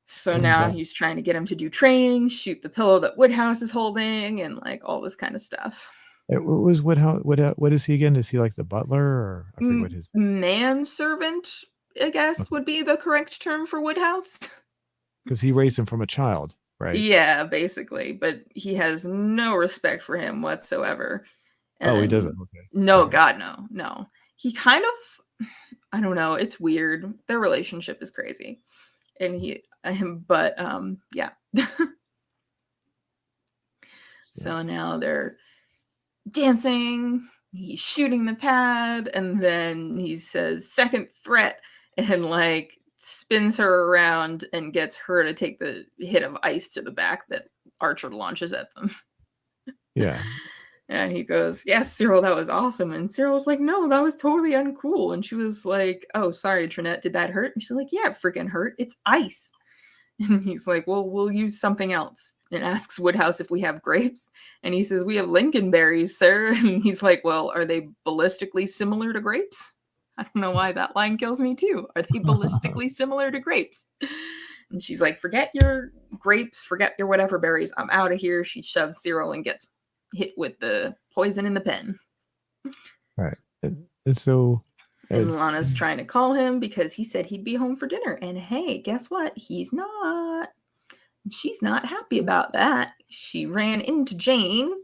Speaker 2: So now he's trying to get him to do training, shoot the pillow that Woodhouse is holding, and like all this kind of stuff.
Speaker 1: What was Woodhouse? What is he again? Is he like the butler, or I forget what his
Speaker 2: manservant? I guess would be the correct term for Woodhouse.
Speaker 1: Because he raised him from a child, right?
Speaker 2: Yeah, basically, but he has no respect for him whatsoever.
Speaker 1: And he doesn't. Okay.
Speaker 2: No, God, no. He kind of. I don't know. It's weird. Their relationship is crazy. And yeah. So now they're dancing. He's shooting the pad, and then he says second threat, and like spins her around and gets her to take the hit of ice to the back that Archer launches at them.
Speaker 1: Yeah.
Speaker 2: And he goes, yes, Cyril, that was awesome. And Cyril was like, no, that was totally uncool. And she was like, oh, sorry, Trinette, did that hurt? And she's like, yeah, it freaking hurt. It's ice. And he's like, well, we'll use something else. And asks Woodhouse if we have grapes. And he says, we have lincolnberries, sir. And he's like, well, are they ballistically similar to grapes? I don't know why that line kills me too. Are they ballistically similar to grapes? And she's like, forget your grapes, forget your whatever berries. I'm out of here. She shoves Cyril and gets hit with the poison in the pen.
Speaker 1: Right. And so
Speaker 2: and Lana's trying to call him because he said he'd be home for dinner. And hey, guess what? He's not. She's not happy about that. She ran into Jane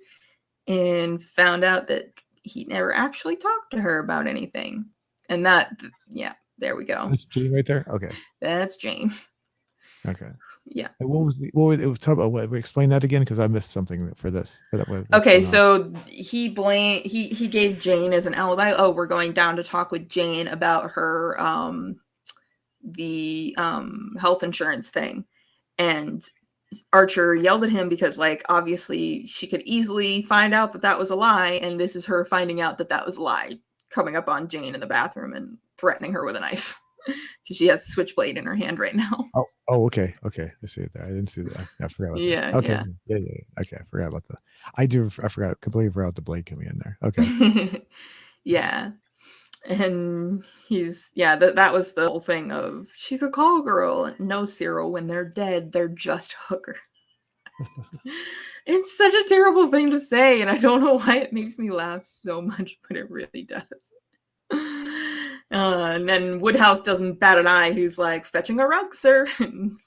Speaker 2: and found out that he never actually talked to her about anything. And that, yeah, there we go.
Speaker 1: That's Jane right there? Okay.
Speaker 2: That's Jane.
Speaker 1: Okay.
Speaker 2: Yeah.
Speaker 1: And what was talk about? What, explain that again, because I missed something for this.
Speaker 2: Okay, so he gave Jane as an alibi. Oh, we're going down to talk with Jane about her the health insurance thing. And Archer yelled at him because, like, obviously she could easily find out that that was a lie, and this is her finding out that that was a lie, coming up on Jane in the bathroom and threatening her with a knife because she has a switchblade in her hand right now.
Speaker 1: Oh, okay. I see it there. I didn't see that. I forgot about that. Okay. Yeah. Okay, I forgot about that. I completely forgot the blade coming in there. Okay.
Speaker 2: Yeah. And that was the whole thing of she's a call girl. No, Cyril, when they're dead, they're just hooker. It's such a terrible thing to say, and I don't know why it makes me laugh so much, but it really does. And then Woodhouse doesn't bat an eye. He's like, fetching a rug, sir. And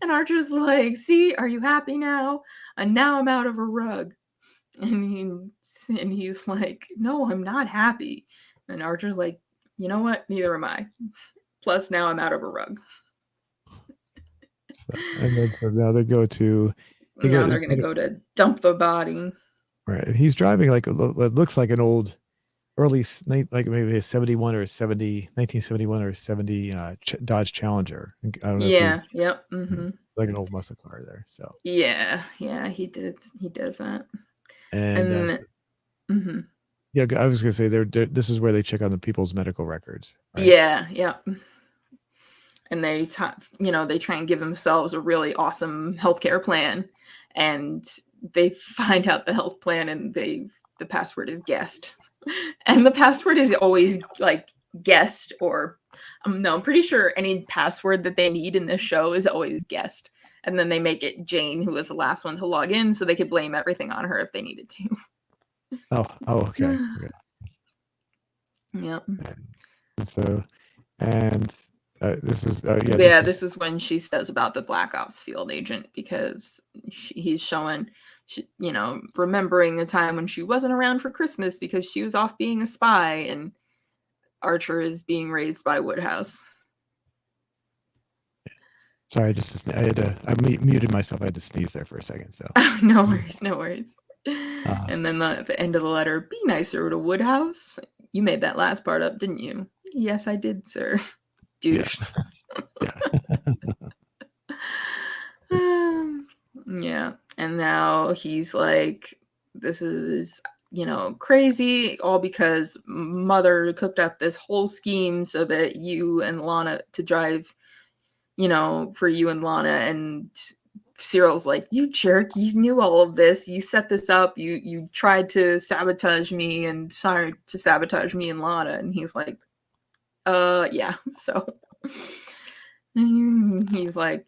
Speaker 2: Archer's like, see, are you happy now? And now I'm out of a rug. And he's like, no, I'm not happy. And Archer's like, you know what? Neither am I. Plus, now I'm out of a rug.
Speaker 1: So now they go to.
Speaker 2: They're going to go to dump the body.
Speaker 1: Right. He's driving like it looks like an old early, like maybe a 71 or 1971 or 70 Dodge Challenger. I don't know.
Speaker 2: Yeah. Yep. Mm-hmm.
Speaker 1: Like an old muscle car there. So
Speaker 2: yeah, he does that.
Speaker 1: And
Speaker 2: mm-hmm.
Speaker 1: Yeah, I was gonna say this is where they check on the people's medical records.
Speaker 2: Right? Yeah. And they try and give themselves a really awesome healthcare plan, and they find out the health plan, and the password is guest, and the password is always like guest, or no, I'm pretty sure any password that they need in this show is always guest, and then they make it Jane, who was the last one to log in, so they could blame everything on her if they needed to.
Speaker 1: Oh, okay.
Speaker 2: Yep. This is when she says about the Black Ops field agent, because he's showing, remembering a time when she wasn't around for Christmas because she was off being a spy, and Archer is being raised by Woodhouse.
Speaker 1: Sorry, I muted myself. I had to sneeze there for a second. So
Speaker 2: no worries. And then at the end of the letter, be nicer to Woodhouse. You made that last part up, didn't you? Yes, I did, sir. Douche. Yeah. And now he's like, this is, crazy, all because Mother cooked up this whole scheme so that you and Lana to drive, for you and Lana. And Cyril's like, you jerk, you knew all of this. You set this up. You tried to sabotage me and Lana. And he's like, yeah. So he's like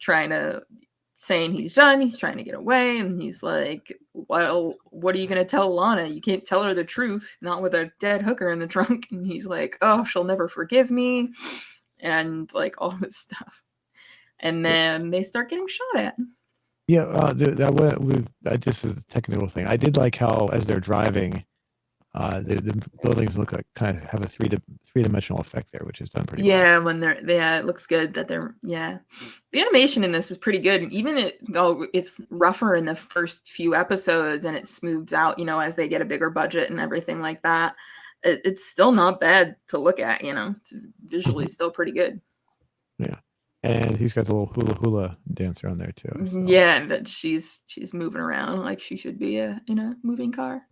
Speaker 2: saying he's done. He's trying to get away. And he's like, well, what are you going to tell Lana? You can't tell her the truth, not with a dead hooker in the trunk. And he's like, oh, she'll never forgive me. And like all this stuff. And then they start getting shot at.
Speaker 1: Yeah, this is a technical thing. I did like how as they're driving, The buildings look like kind of have a three-dimensional effect there, which is done pretty well.
Speaker 2: Yeah, when it looks good that they're The animation in this is pretty good. Even though it's rougher in the first few episodes and it smooths out, as they get a bigger budget and everything like that, it's still not bad to look at. It's visually still pretty good.
Speaker 1: Yeah, and he's got the little hula dancer on there too. So.
Speaker 2: Yeah, and that she's moving around like she should be in a moving car.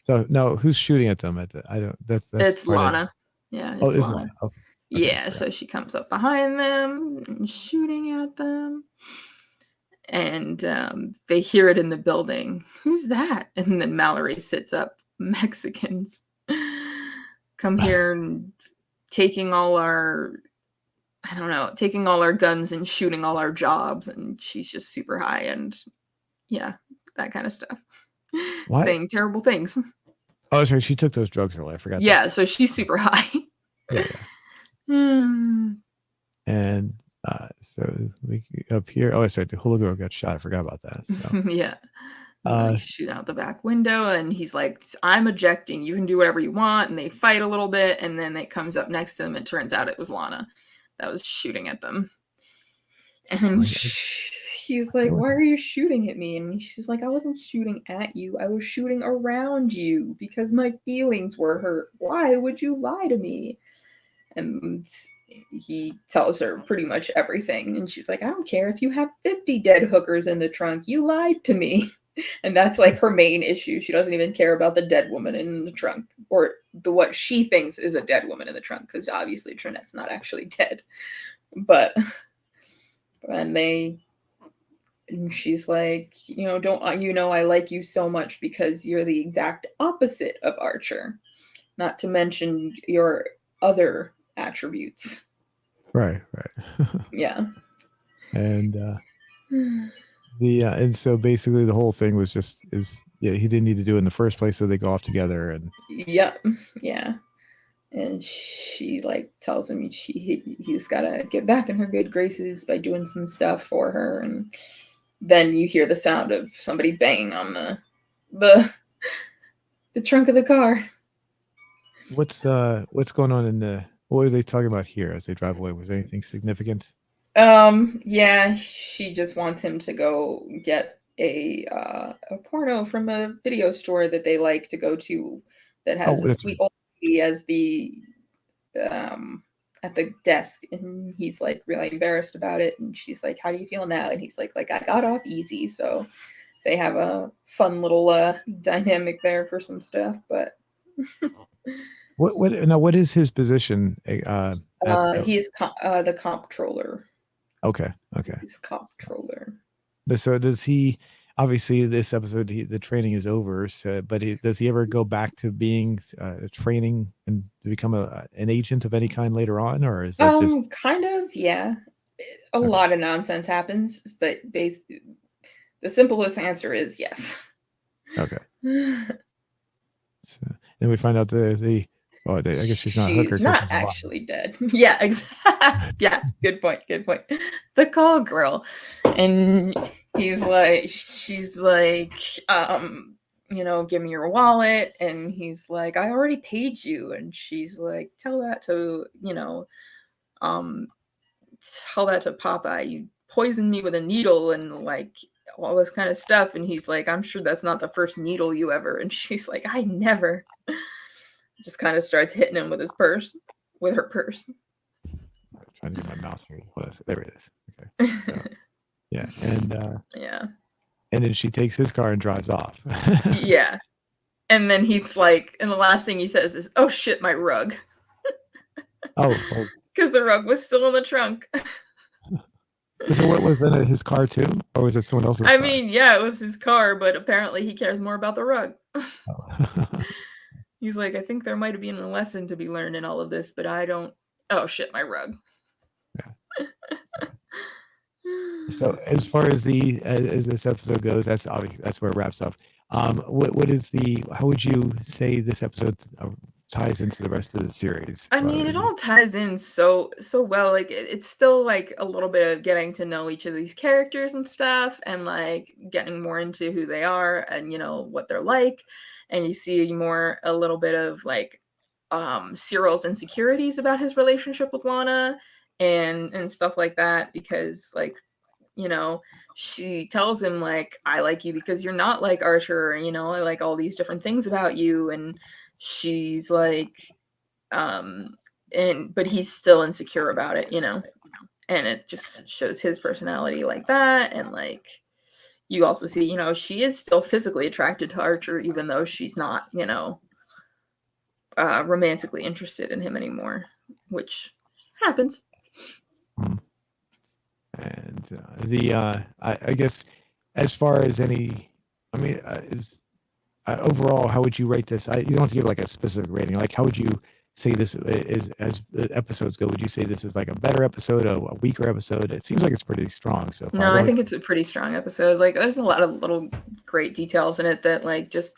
Speaker 1: So now, who's shooting at them? I don't. That's
Speaker 2: it's Lana. Yeah.
Speaker 1: It's Lana. Lana. Okay.
Speaker 2: Yeah, so she comes up behind them and shooting at them. And they hear it in the building. Who's that? And then Mallory sits up. Mexicans come here and taking all our guns and shooting all our jobs. And she's just super high and that kind of stuff. What? Saying terrible things.
Speaker 1: Oh, that's right. She took those drugs earlier. I forgot.
Speaker 2: Yeah, so she's super high.
Speaker 1: Yeah. And so we up here. Oh, that's right. The hula girl got shot. I forgot about that. So.
Speaker 2: Yeah. Shoot out the back window, and he's like, "I'm ejecting. You can do whatever you want." And they fight a little bit, and then it comes up next to them. It turns out it was Lana that was shooting at them. And he's like, "Why are you shooting at me?" And she's like, "I wasn't shooting at you. I was shooting around you because my feelings were hurt. Why would you lie to me?" And he tells her pretty much everything. And she's like, "I don't care if you have 50 dead hookers in the trunk. You lied to me." And that's like her main issue. She doesn't even care about the dead woman in the trunk or what she thinks is a dead woman in the trunk, because obviously Trinette's not actually dead. But and she's like, I like you so much because you're the exact opposite of Archer, not to mention your other attributes.
Speaker 1: Right.
Speaker 2: Yeah.
Speaker 1: And and so basically the whole thing was he didn't need to do it in the first place, so they go off together. And
Speaker 2: yeah. And she tells him he's got to get back in her good graces by doing some stuff for her. And then you hear the sound of somebody banging on the trunk of the car.
Speaker 1: What's going on what are they talking about here as they drive away? Was there anything significant?
Speaker 2: Yeah, she just wants him to go get a porno from a video store that they like to go to that has a sweet old lady as the at the desk, and he's like really embarrassed about it, and she's like, "How do you feel now?" And he's like, "I got off easy." So they have a fun little dynamic there for some stuff. But
Speaker 1: what is his position?
Speaker 2: He is the comptroller.
Speaker 1: Okay.
Speaker 2: He's comptroller.
Speaker 1: So does he? Obviously, this episode, the training is over. So, but does he ever go back to being training and to become an agent of any kind later on, or is that just
Speaker 2: kind of? Yeah, a lot of nonsense happens, but basically, the simplest answer is yes.
Speaker 1: Okay. So, then we find out I guess she's not a hooker.
Speaker 2: She's not actually dead. Yeah, exactly. Yeah, good point. The call girl. And she's like, give me your wallet. And he's like, I already paid you. And she's like, tell that to Popeye. You poisoned me with a needle and all this kind of stuff. And he's like, I'm sure that's not the first needle you ever. And she's like, I never. Just kind of starts hitting him with her purse.
Speaker 1: I'm trying to get my mouse here. There it is. Okay. So, yeah, and and then she takes his car and drives off.
Speaker 2: Yeah, and then he's like, and the last thing he says is, "Oh shit, my rug."
Speaker 1: Oh.
Speaker 2: Because the rug was still in the trunk.
Speaker 1: So what was in his car too, or was it someone else's car?
Speaker 2: I mean, yeah, it was his car, but apparently he cares more about the rug. Oh. He's like, I think there might have been a lesson to be learned in all of this, but I don't. Oh shit, my rug.
Speaker 1: Yeah. So as far as as this episode goes, that's where it wraps up. What is how would you say this episode ties into the rest of the series?
Speaker 2: I mean, it all ties in so well. It's still a little bit of getting to know each of these characters and stuff, and getting more into who they are and what they're like. and you see more a little bit of like Cyril's insecurities about his relationship with Lana and stuff like that, because like, you know, she tells him like, I like you because you're not like Archer, you know, I like all these different things about you, and she's like, but he's still insecure about it, you know, and it just shows his personality like that. And like, you also see, you know, she is still physically attracted to Archer, even though she's not, you know, romantically interested in him anymore, which happens.
Speaker 1: And I guess as far as any, I mean, overall, how would you rate this? You don't have to give like a specific rating. Like, how would you say this is as the episodes go? Would you say this is like a better episode, a weaker episode? It seems like it's pretty strong so far.
Speaker 2: No, I think it's a pretty strong episode. Like, there's a lot of little great details in it that like just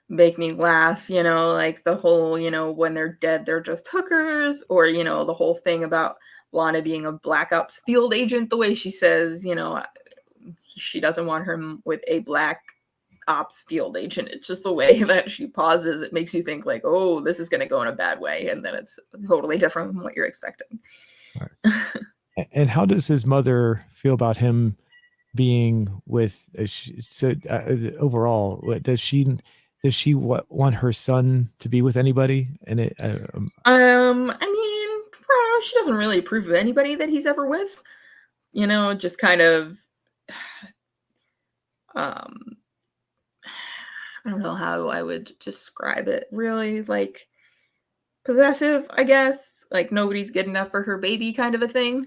Speaker 2: make me laugh, you know, like the whole, you know, when they're dead, they're just hookers, or, you know, the whole thing about Lana being a Black Ops field agent, the way she says, you know, she doesn't want her with a Black Ops field agent. It's just the way that she pauses. It makes you think like, oh, this is going to go in a bad way. And then it's totally different from what you're expecting.
Speaker 1: Right. And how does his mother feel about him being with, overall, does she want her son to be with anybody? And
Speaker 2: I mean, she doesn't really approve of anybody that he's ever with, you know, just kind of, I don't know how I would describe it, really, like possessive, I guess, like nobody's good enough for her baby kind of a thing,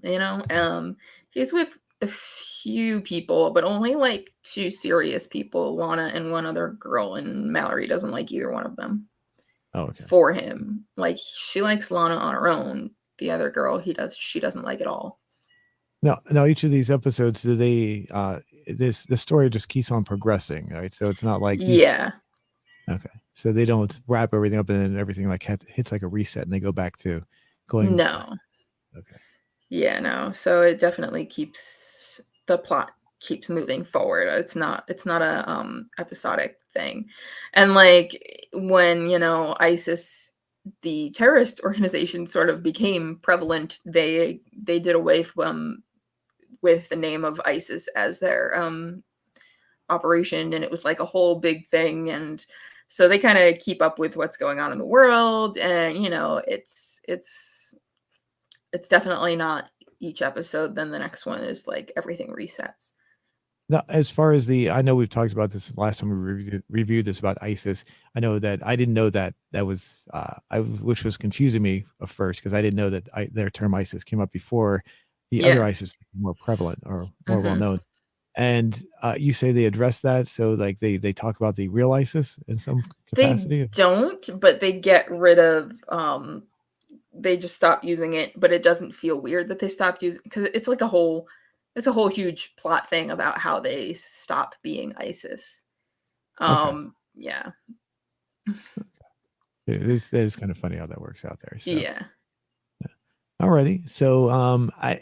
Speaker 2: you know. He's with a few people, but only like two serious people, Lana and one other girl, and Mallory doesn't like either one of them.
Speaker 1: Oh, okay.
Speaker 2: For him, like she likes Lana on her own. The other girl, she doesn't like at all.
Speaker 1: Now each of these episodes, do they the story just keeps on progressing, right? So it's not like
Speaker 2: yeah.
Speaker 1: Okay, so they don't wrap everything up and then everything like hits like a reset and they go back to going.
Speaker 2: No.
Speaker 1: Okay.
Speaker 2: Yeah, no. So it definitely keeps the plot keeps moving forward. It's not a episodic thing. And like when, you know, ISIS, the terrorist organization, sort of became prevalent, they did away from with the name of ISIS as their operation, and it was like a whole big thing. And so they kind of keep up with what's going on in the world, and you know, it's definitely not each episode then the next one is like everything resets.
Speaker 1: Now, as far as I know we've talked about this last time we reviewed this about ISIS. I know that I didn't know that was which was confusing me at first because I didn't know that their term ISIS came up before the other ISIS more prevalent or more well known. And you say they address that, so like they talk about the real ISIS in some capacity.
Speaker 2: They don't, but they get rid of they just stop using it, but it doesn't feel weird that they stopped using, because it's like a whole huge plot thing about how they stop being ISIS. Yeah.
Speaker 1: It is kind of funny how that works out there. So.
Speaker 2: Yeah.
Speaker 1: Alrighty. So I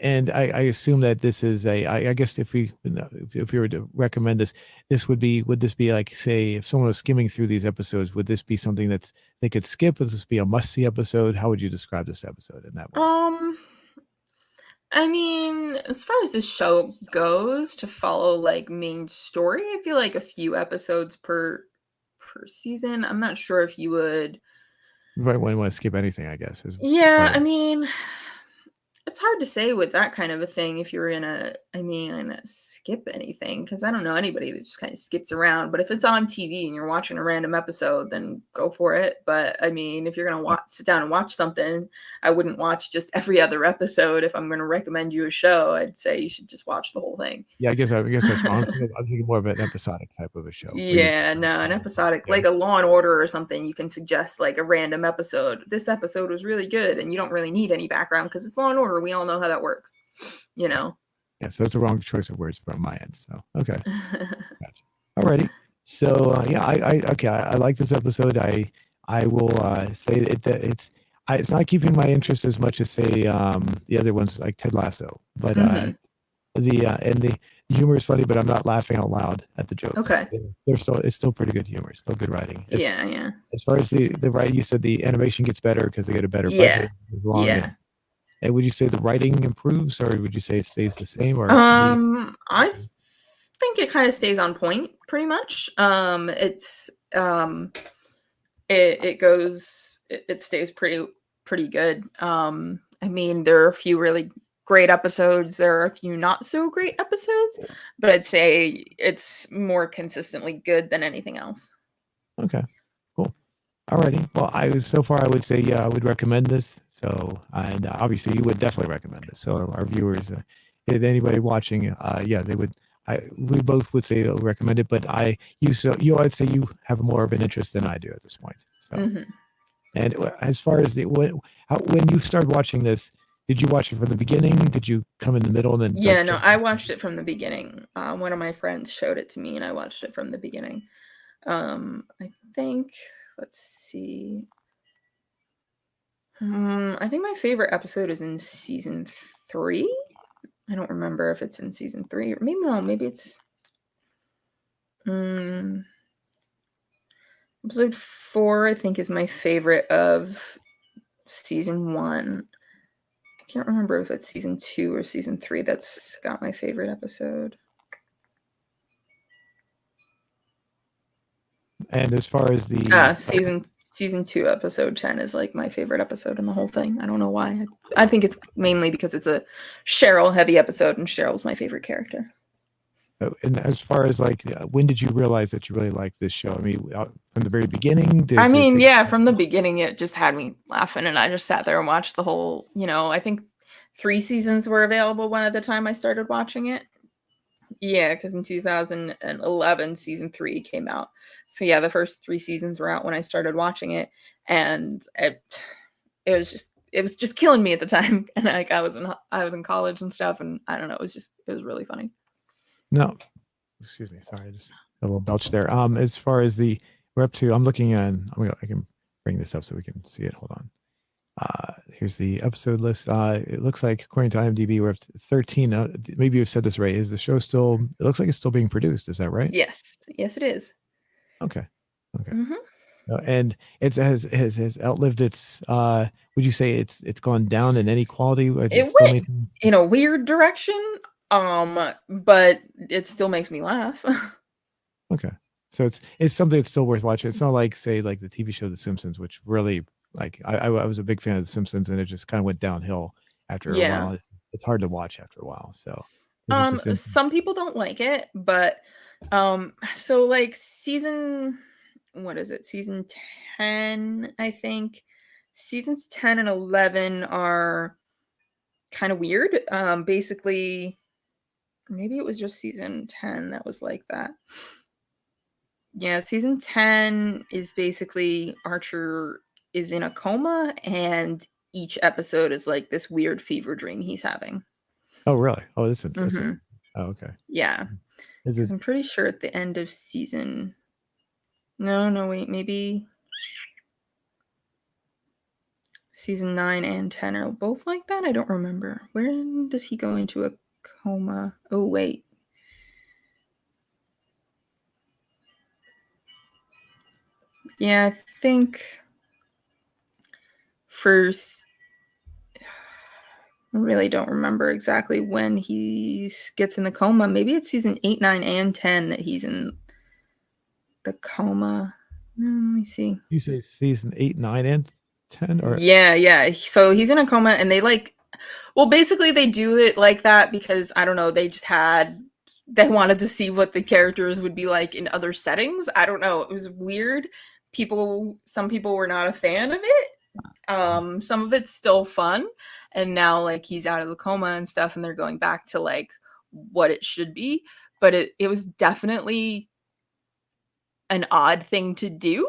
Speaker 1: assume that this is I guess if we were to recommend this would this be like, say, if someone was skimming through these episodes, would this be something that's they could skip? Would this be a must-see episode? How would you describe this episode in that way?
Speaker 2: I mean, as far as this show goes, to follow like main story, I feel like a few episodes per season. I'm not sure if you would.
Speaker 1: You might want to skip anything, I guess.
Speaker 2: Yeah, I mean, it's hard to say with that kind of a thing if you're skip anything, because I don't know anybody that just kind of skips around. But if it's on TV and you're watching a random episode, then go for it. But I mean, if you're gonna sit down and watch something, I wouldn't watch just every other episode. If I'm gonna recommend you a show, I'd say you should just watch the whole thing.
Speaker 1: Yeah, I guess that's wrong. I'm thinking more of an episodic type of a show.
Speaker 2: Yeah, no, an episodic, like a Law and Order or something. You can suggest like a random episode. This episode was really good, and you don't really need any background because it's Law and Order. We all know how that works, you know.
Speaker 1: Yeah, so that's the wrong choice of words from my end. So okay, gotcha. Alrighty. So yeah, I like this episode. I will say it's not keeping my interest as much as say the other ones like Ted Lasso, but humor is funny, but I'm not laughing out loud at the jokes.
Speaker 2: Okay.
Speaker 1: It's still pretty good humor, still good writing.
Speaker 2: Yeah.
Speaker 1: As far as the writing, you said the animation gets better because they get a better
Speaker 2: Yeah.
Speaker 1: budget as long.
Speaker 2: Yeah.
Speaker 1: And would you say the writing improves, or would you say it stays the same? Or
Speaker 2: I think it kind of stays on point pretty much. It stays pretty good. I mean, there are a few really great episodes. There are a few not so great episodes, but I'd say it's more consistently good than anything else.
Speaker 1: okay, cool. Alrighty. Well, I would say I would recommend this. So, and obviously you would definitely recommend this. So our viewers, if anybody watching, they would. We both would say recommend it, but I'd say you have more of an interest than I do at this point. So, and as far as when you started watching this, did you watch it from the beginning? Did you come in the middle and then?
Speaker 2: Yeah, no, I watched it from the beginning. One of my friends showed it to me, and I watched it from the beginning. I think, let's see. I think my favorite episode is in season 3. I don't remember if it's in season 3 or maybe it's episode 4. I think is my favorite of season 1. I can't remember if it's season 2 or season 3 that's got my favorite episode.
Speaker 1: And as far as the
Speaker 2: season 2 episode 10 is like my favorite episode in the whole thing. I don't know why. I think it's mainly because it's a Cheryl heavy episode, and Cheryl's my favorite character.
Speaker 1: And as far as when did you realize that you really liked this show? I mean, from the very beginning?
Speaker 2: From the beginning, it just had me laughing, and I just sat there and watched the whole, I think 3 seasons were available when at the time I started watching it. Yeah, because in 2011, season 3 came out. So yeah, the first 3 seasons were out when I started watching it, and it was just killing me at the time. And I was in college and stuff, and I don't know, it was really funny.
Speaker 1: No, excuse me, sorry, I just a little belch there. As far as we're up to, I'm looking at. I can bring this up so we can see it. Hold on. Here's the episode list. It looks like, according to IMDb, we're up to 13. Maybe you've said this right. Is the show still? It looks like it's still being produced. Is that right?
Speaker 2: Yes, it is.
Speaker 1: Okay. And it has outlived its. Would you say it's gone down in any quality?
Speaker 2: It went in a weird direction, but it still makes me laugh.
Speaker 1: Okay, so it's something that's still worth watching. It's not like, say, like the TV show The Simpsons, which really, like, I was a big fan of The Simpsons, and it just kind of went downhill after a while. It's hard to watch after a while. So
Speaker 2: some people don't like it, but so like season 10, I think seasons 10 and 11 are kind of weird. Basically, maybe it was just season 10 that was like that. Yeah, season 10 is basically Archer is in a coma, and each episode is like this weird fever dream he's having.
Speaker 1: Oh, really? Oh, that's interesting. Oh, okay.
Speaker 2: Yeah. I'm pretty sure at the end of season. No, wait, maybe season 9 and 10 are both like that? I don't remember. Where does he go into a coma? Oh, wait. Yeah, I think first. I really don't remember exactly when he gets in the coma. Maybe it's season 8, 9, and 10 that he's in the coma. Let me see.
Speaker 1: You say season 8, 9, and 10? Or
Speaker 2: yeah. So he's in a coma, and basically they do it like that because, I don't know, they wanted to see what the characters would be like in other settings. I don't know. It was weird. Some people were not a fan of it. Some of it's still fun, and now like he's out of the coma and stuff, and they're going back to like what it should be, but it was definitely an odd thing to do.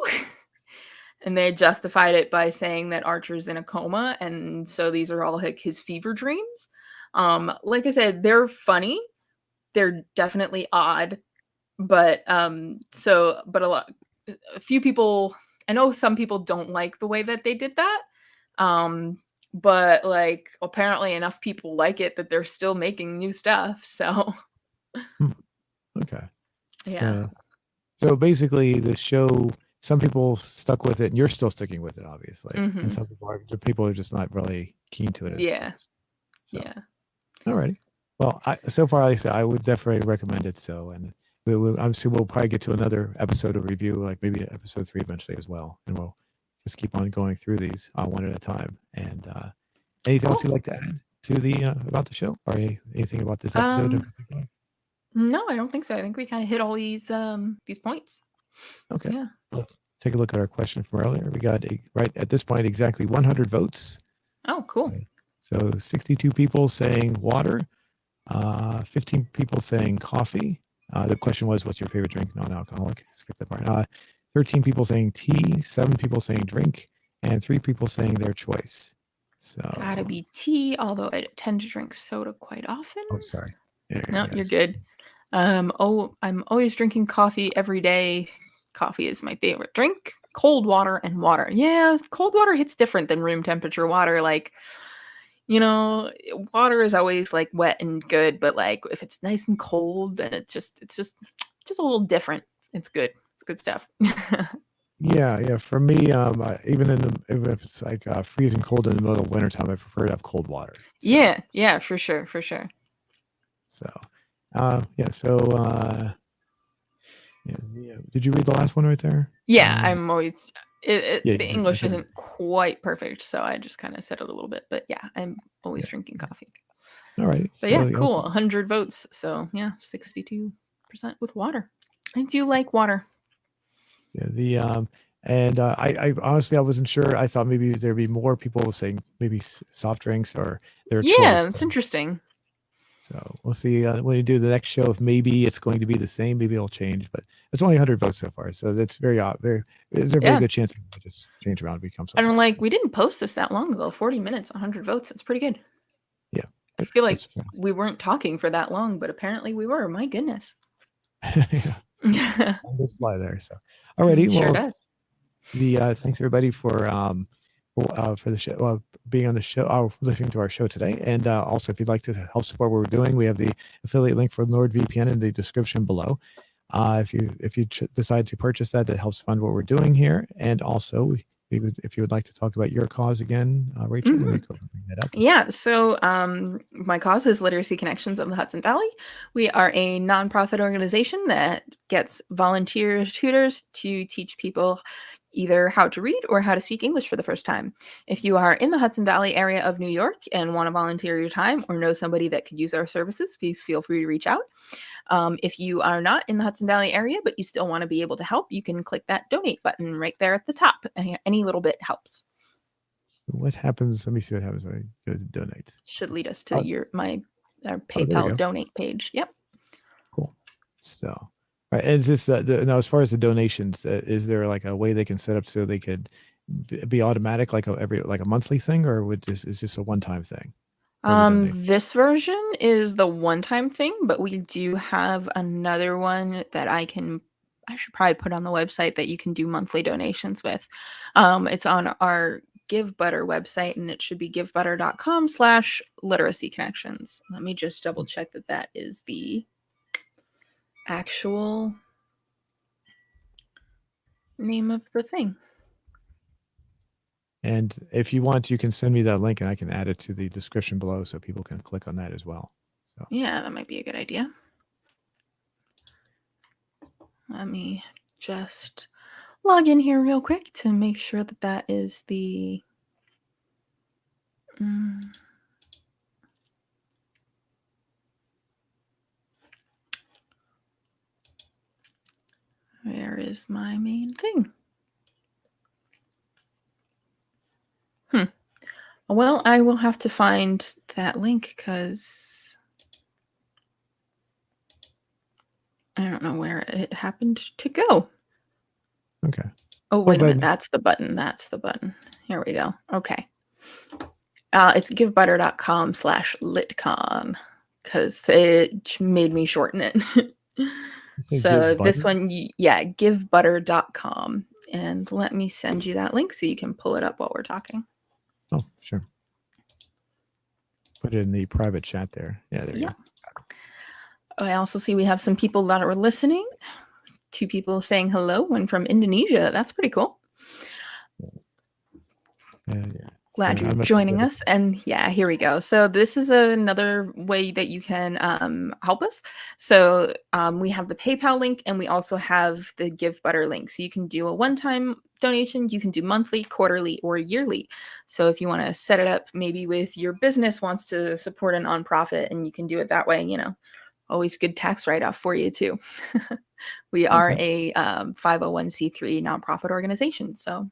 Speaker 2: And they justified it by saying that Archer's in a coma, and so these are all like his fever dreams. Like I said, they're funny, they're definitely odd, but a few people, I know some people don't like the way that they did that. But like apparently enough people like it that they're still making new stuff. So
Speaker 1: Okay.
Speaker 2: Yeah.
Speaker 1: So basically, the show. Some people stuck with it, and you're still sticking with it, obviously. And
Speaker 2: Hmm.
Speaker 1: some people are just not really keen to it at
Speaker 2: Yeah.
Speaker 1: this point. So,
Speaker 2: Yeah.
Speaker 1: alrighty. Well, so far, like I said, I would definitely recommend it. So, and obviously we'll probably get to another episode of review, like maybe episode 3 eventually as well, and we'll just keep on going through these one at a time. And anything else
Speaker 2: Cool.
Speaker 1: you'd like to add to the about the show, or anything about this episode in
Speaker 2: Um,
Speaker 1: particular?
Speaker 2: no, I don't think so. I think we kind of hit all these points.
Speaker 1: Okay.
Speaker 2: Yeah.
Speaker 1: Let's take a look at our question from earlier. We got right at this point exactly 100 votes.
Speaker 2: Oh, cool.
Speaker 1: So 62 people saying water, 15 people saying coffee. The question was, what's your favorite drink? Non-alcoholic. Skip that part. 13 people saying tea, 7 people saying drink, and 3 people saying their choice. So,
Speaker 2: Gotta be tea, although I tend to drink soda quite often.
Speaker 1: oh, sorry. Yeah,
Speaker 2: No, you're good. I'm always drinking coffee every day. Coffee is my favorite drink. Cold water and water. Yeah, cold water hits different than room temperature water. Like, water is always like wet and good, but like if it's nice and cold, then it's just a little different. It's good. It's good stuff.
Speaker 1: Yeah. For me, even if it's like freezing cold in the middle of wintertime, I prefer to have cold water. So,
Speaker 2: Yeah, for sure, for sure.
Speaker 1: so, yeah. So, yeah. Did you read the last one right there?
Speaker 2: Yeah, I'm always
Speaker 1: Yeah,
Speaker 2: the
Speaker 1: you
Speaker 2: English
Speaker 1: did.
Speaker 2: isn't quite perfect, so I just kind of said it a little bit, but yeah, I'm always
Speaker 1: Yeah.
Speaker 2: drinking coffee.
Speaker 1: All right.
Speaker 2: But
Speaker 1: So,
Speaker 2: yeah, cool. 100 votes. So yeah, 62% with water. I do like water.
Speaker 1: yeah, and I honestly I wasn't sure. I thought maybe there'd be more people saying maybe soft drinks or their
Speaker 2: Yeah,
Speaker 1: choice.
Speaker 2: that's interesting.
Speaker 1: So we'll see when you do the next show if maybe it's going to be the same, maybe it'll change. But it's only 100 votes so far, so that's there's a very
Speaker 2: Yeah.
Speaker 1: good chance it'll just change around and become
Speaker 2: And
Speaker 1: something
Speaker 2: I'm like,
Speaker 1: different.
Speaker 2: we didn't post this that long ago. 40 minutes, 100 votes. That's pretty good.
Speaker 1: Yeah,
Speaker 2: I feel like
Speaker 1: that's
Speaker 2: we weren't talking for that long, but apparently we were. My goodness.
Speaker 1: yeah.
Speaker 2: It
Speaker 1: On the fly there. So, alrighty.
Speaker 2: sure
Speaker 1: Well,
Speaker 2: does.
Speaker 1: thanks everybody for the show, being on the show, listening to our show today. And also, if you'd like to help support what we're doing, we have the affiliate link for NordVPN in the description below. If you decide to purchase that, that helps fund what we're doing here. And also, if you would like to talk about your cause again, Rachel, let me go bring that up.
Speaker 2: Yeah, so my cause is Literacy Connections of the Hudson Valley. We are a nonprofit organization that gets volunteer tutors to teach people either how to read or how to speak English for the first time. If you are in the Hudson Valley area of New York and want to volunteer your time or know somebody that could use our services, please feel free to reach out. If you are not in the Hudson Valley area, but you still want to be able to help, you can click that donate button right there at the top. Any little bit helps.
Speaker 1: What happens? Let me see what happens when I go to donate.
Speaker 2: Should lead us to our
Speaker 1: There we
Speaker 2: PayPal
Speaker 1: go.
Speaker 2: donate page. Yep.
Speaker 1: Cool. So, all right. And is this now as far as the donations? Is there like a way they can set up so they could be automatic, like a monthly thing, or would this is just a one-time thing? For the donate?
Speaker 2: This version is the one-time thing, but we do have another one that I should probably put on the website that you can do monthly donations with. It's on our Give Butter website, and it should be givebutter.com/literacy connections. Let me just double check that is the actual name of the thing.
Speaker 1: And if you want, you can send me that link, and I can add it to the description below, so people can click on that as well. So
Speaker 2: Yeah, that might be a good idea. Let me just log in here real quick to make sure that is the where is my main thing? Well, I will have to find that link because I don't know where it happened to go.
Speaker 1: okay.
Speaker 2: Oh, wait a minute. That's the button. That's the button. Here we go. Okay. It's givebutter.com/litcon because it made me shorten it. So this one, givebutter.com. And let me send you that link so you can pull it up while we're talking.
Speaker 1: Oh, sure. Put it in the private chat there. Yeah, there you go.
Speaker 2: I also see we have some people that are listening. 2 people saying hello, one from Indonesia. That's pretty cool.
Speaker 1: Yeah.
Speaker 2: Glad
Speaker 1: So
Speaker 2: you're
Speaker 1: I must
Speaker 2: joining
Speaker 1: have-
Speaker 2: us. And yeah, here we go. So this is another way that you can help us. So we have the PayPal link, and we also have the Give Butter link. So you can do a one-time donation, you can do monthly, quarterly, or yearly. So if you want to set it up maybe with your business wants to support a nonprofit, and you can do it that way, always good tax write-off for you too. We are a 501c3 nonprofit organization. So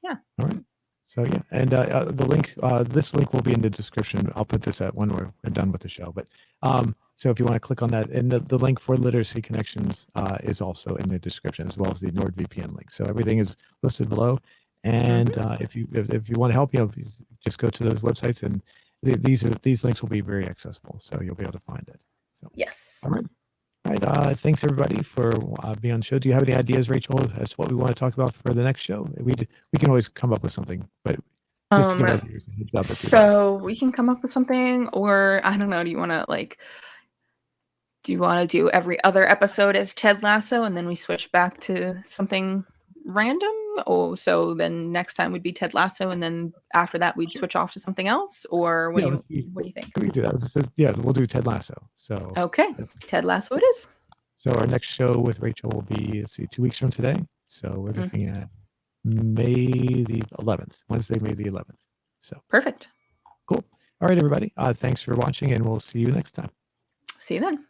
Speaker 2: yeah.
Speaker 1: All right. So yeah, and the link, this link will be in the description. I'll put this at when we're done with the show. But so if you want to click on that, and the link for Literacy Connections is also in the description, as well as the NordVPN link. So everything is listed below. And if you want to help, just go to those websites, and these links will be very accessible, so you'll be able to find it. So
Speaker 2: Yes.
Speaker 1: all right. All right. Thanks everybody for being on the show. Do you have any ideas, Rachel, as to what we want to talk about for the next show? We can always come up with something, but just to give our viewers a heads up.
Speaker 2: So we can come up with something, or I don't know. Do you want to do every other episode as Ted Lasso, and then we switch back to something random? Oh, so then next time would be Ted Lasso, and then after that we'd switch off to something else, or what do you think?
Speaker 1: We can do that. Yeah, we'll do Ted Lasso. So
Speaker 2: okay, Ted Lasso it is.
Speaker 1: So our next show with Rachel will be 2 weeks from today. So we're looking at May the 11th, Wednesday, May the 11th. So
Speaker 2: perfect.
Speaker 1: Cool. All right, everybody. Thanks for watching, and we'll see you next time.
Speaker 2: See you then.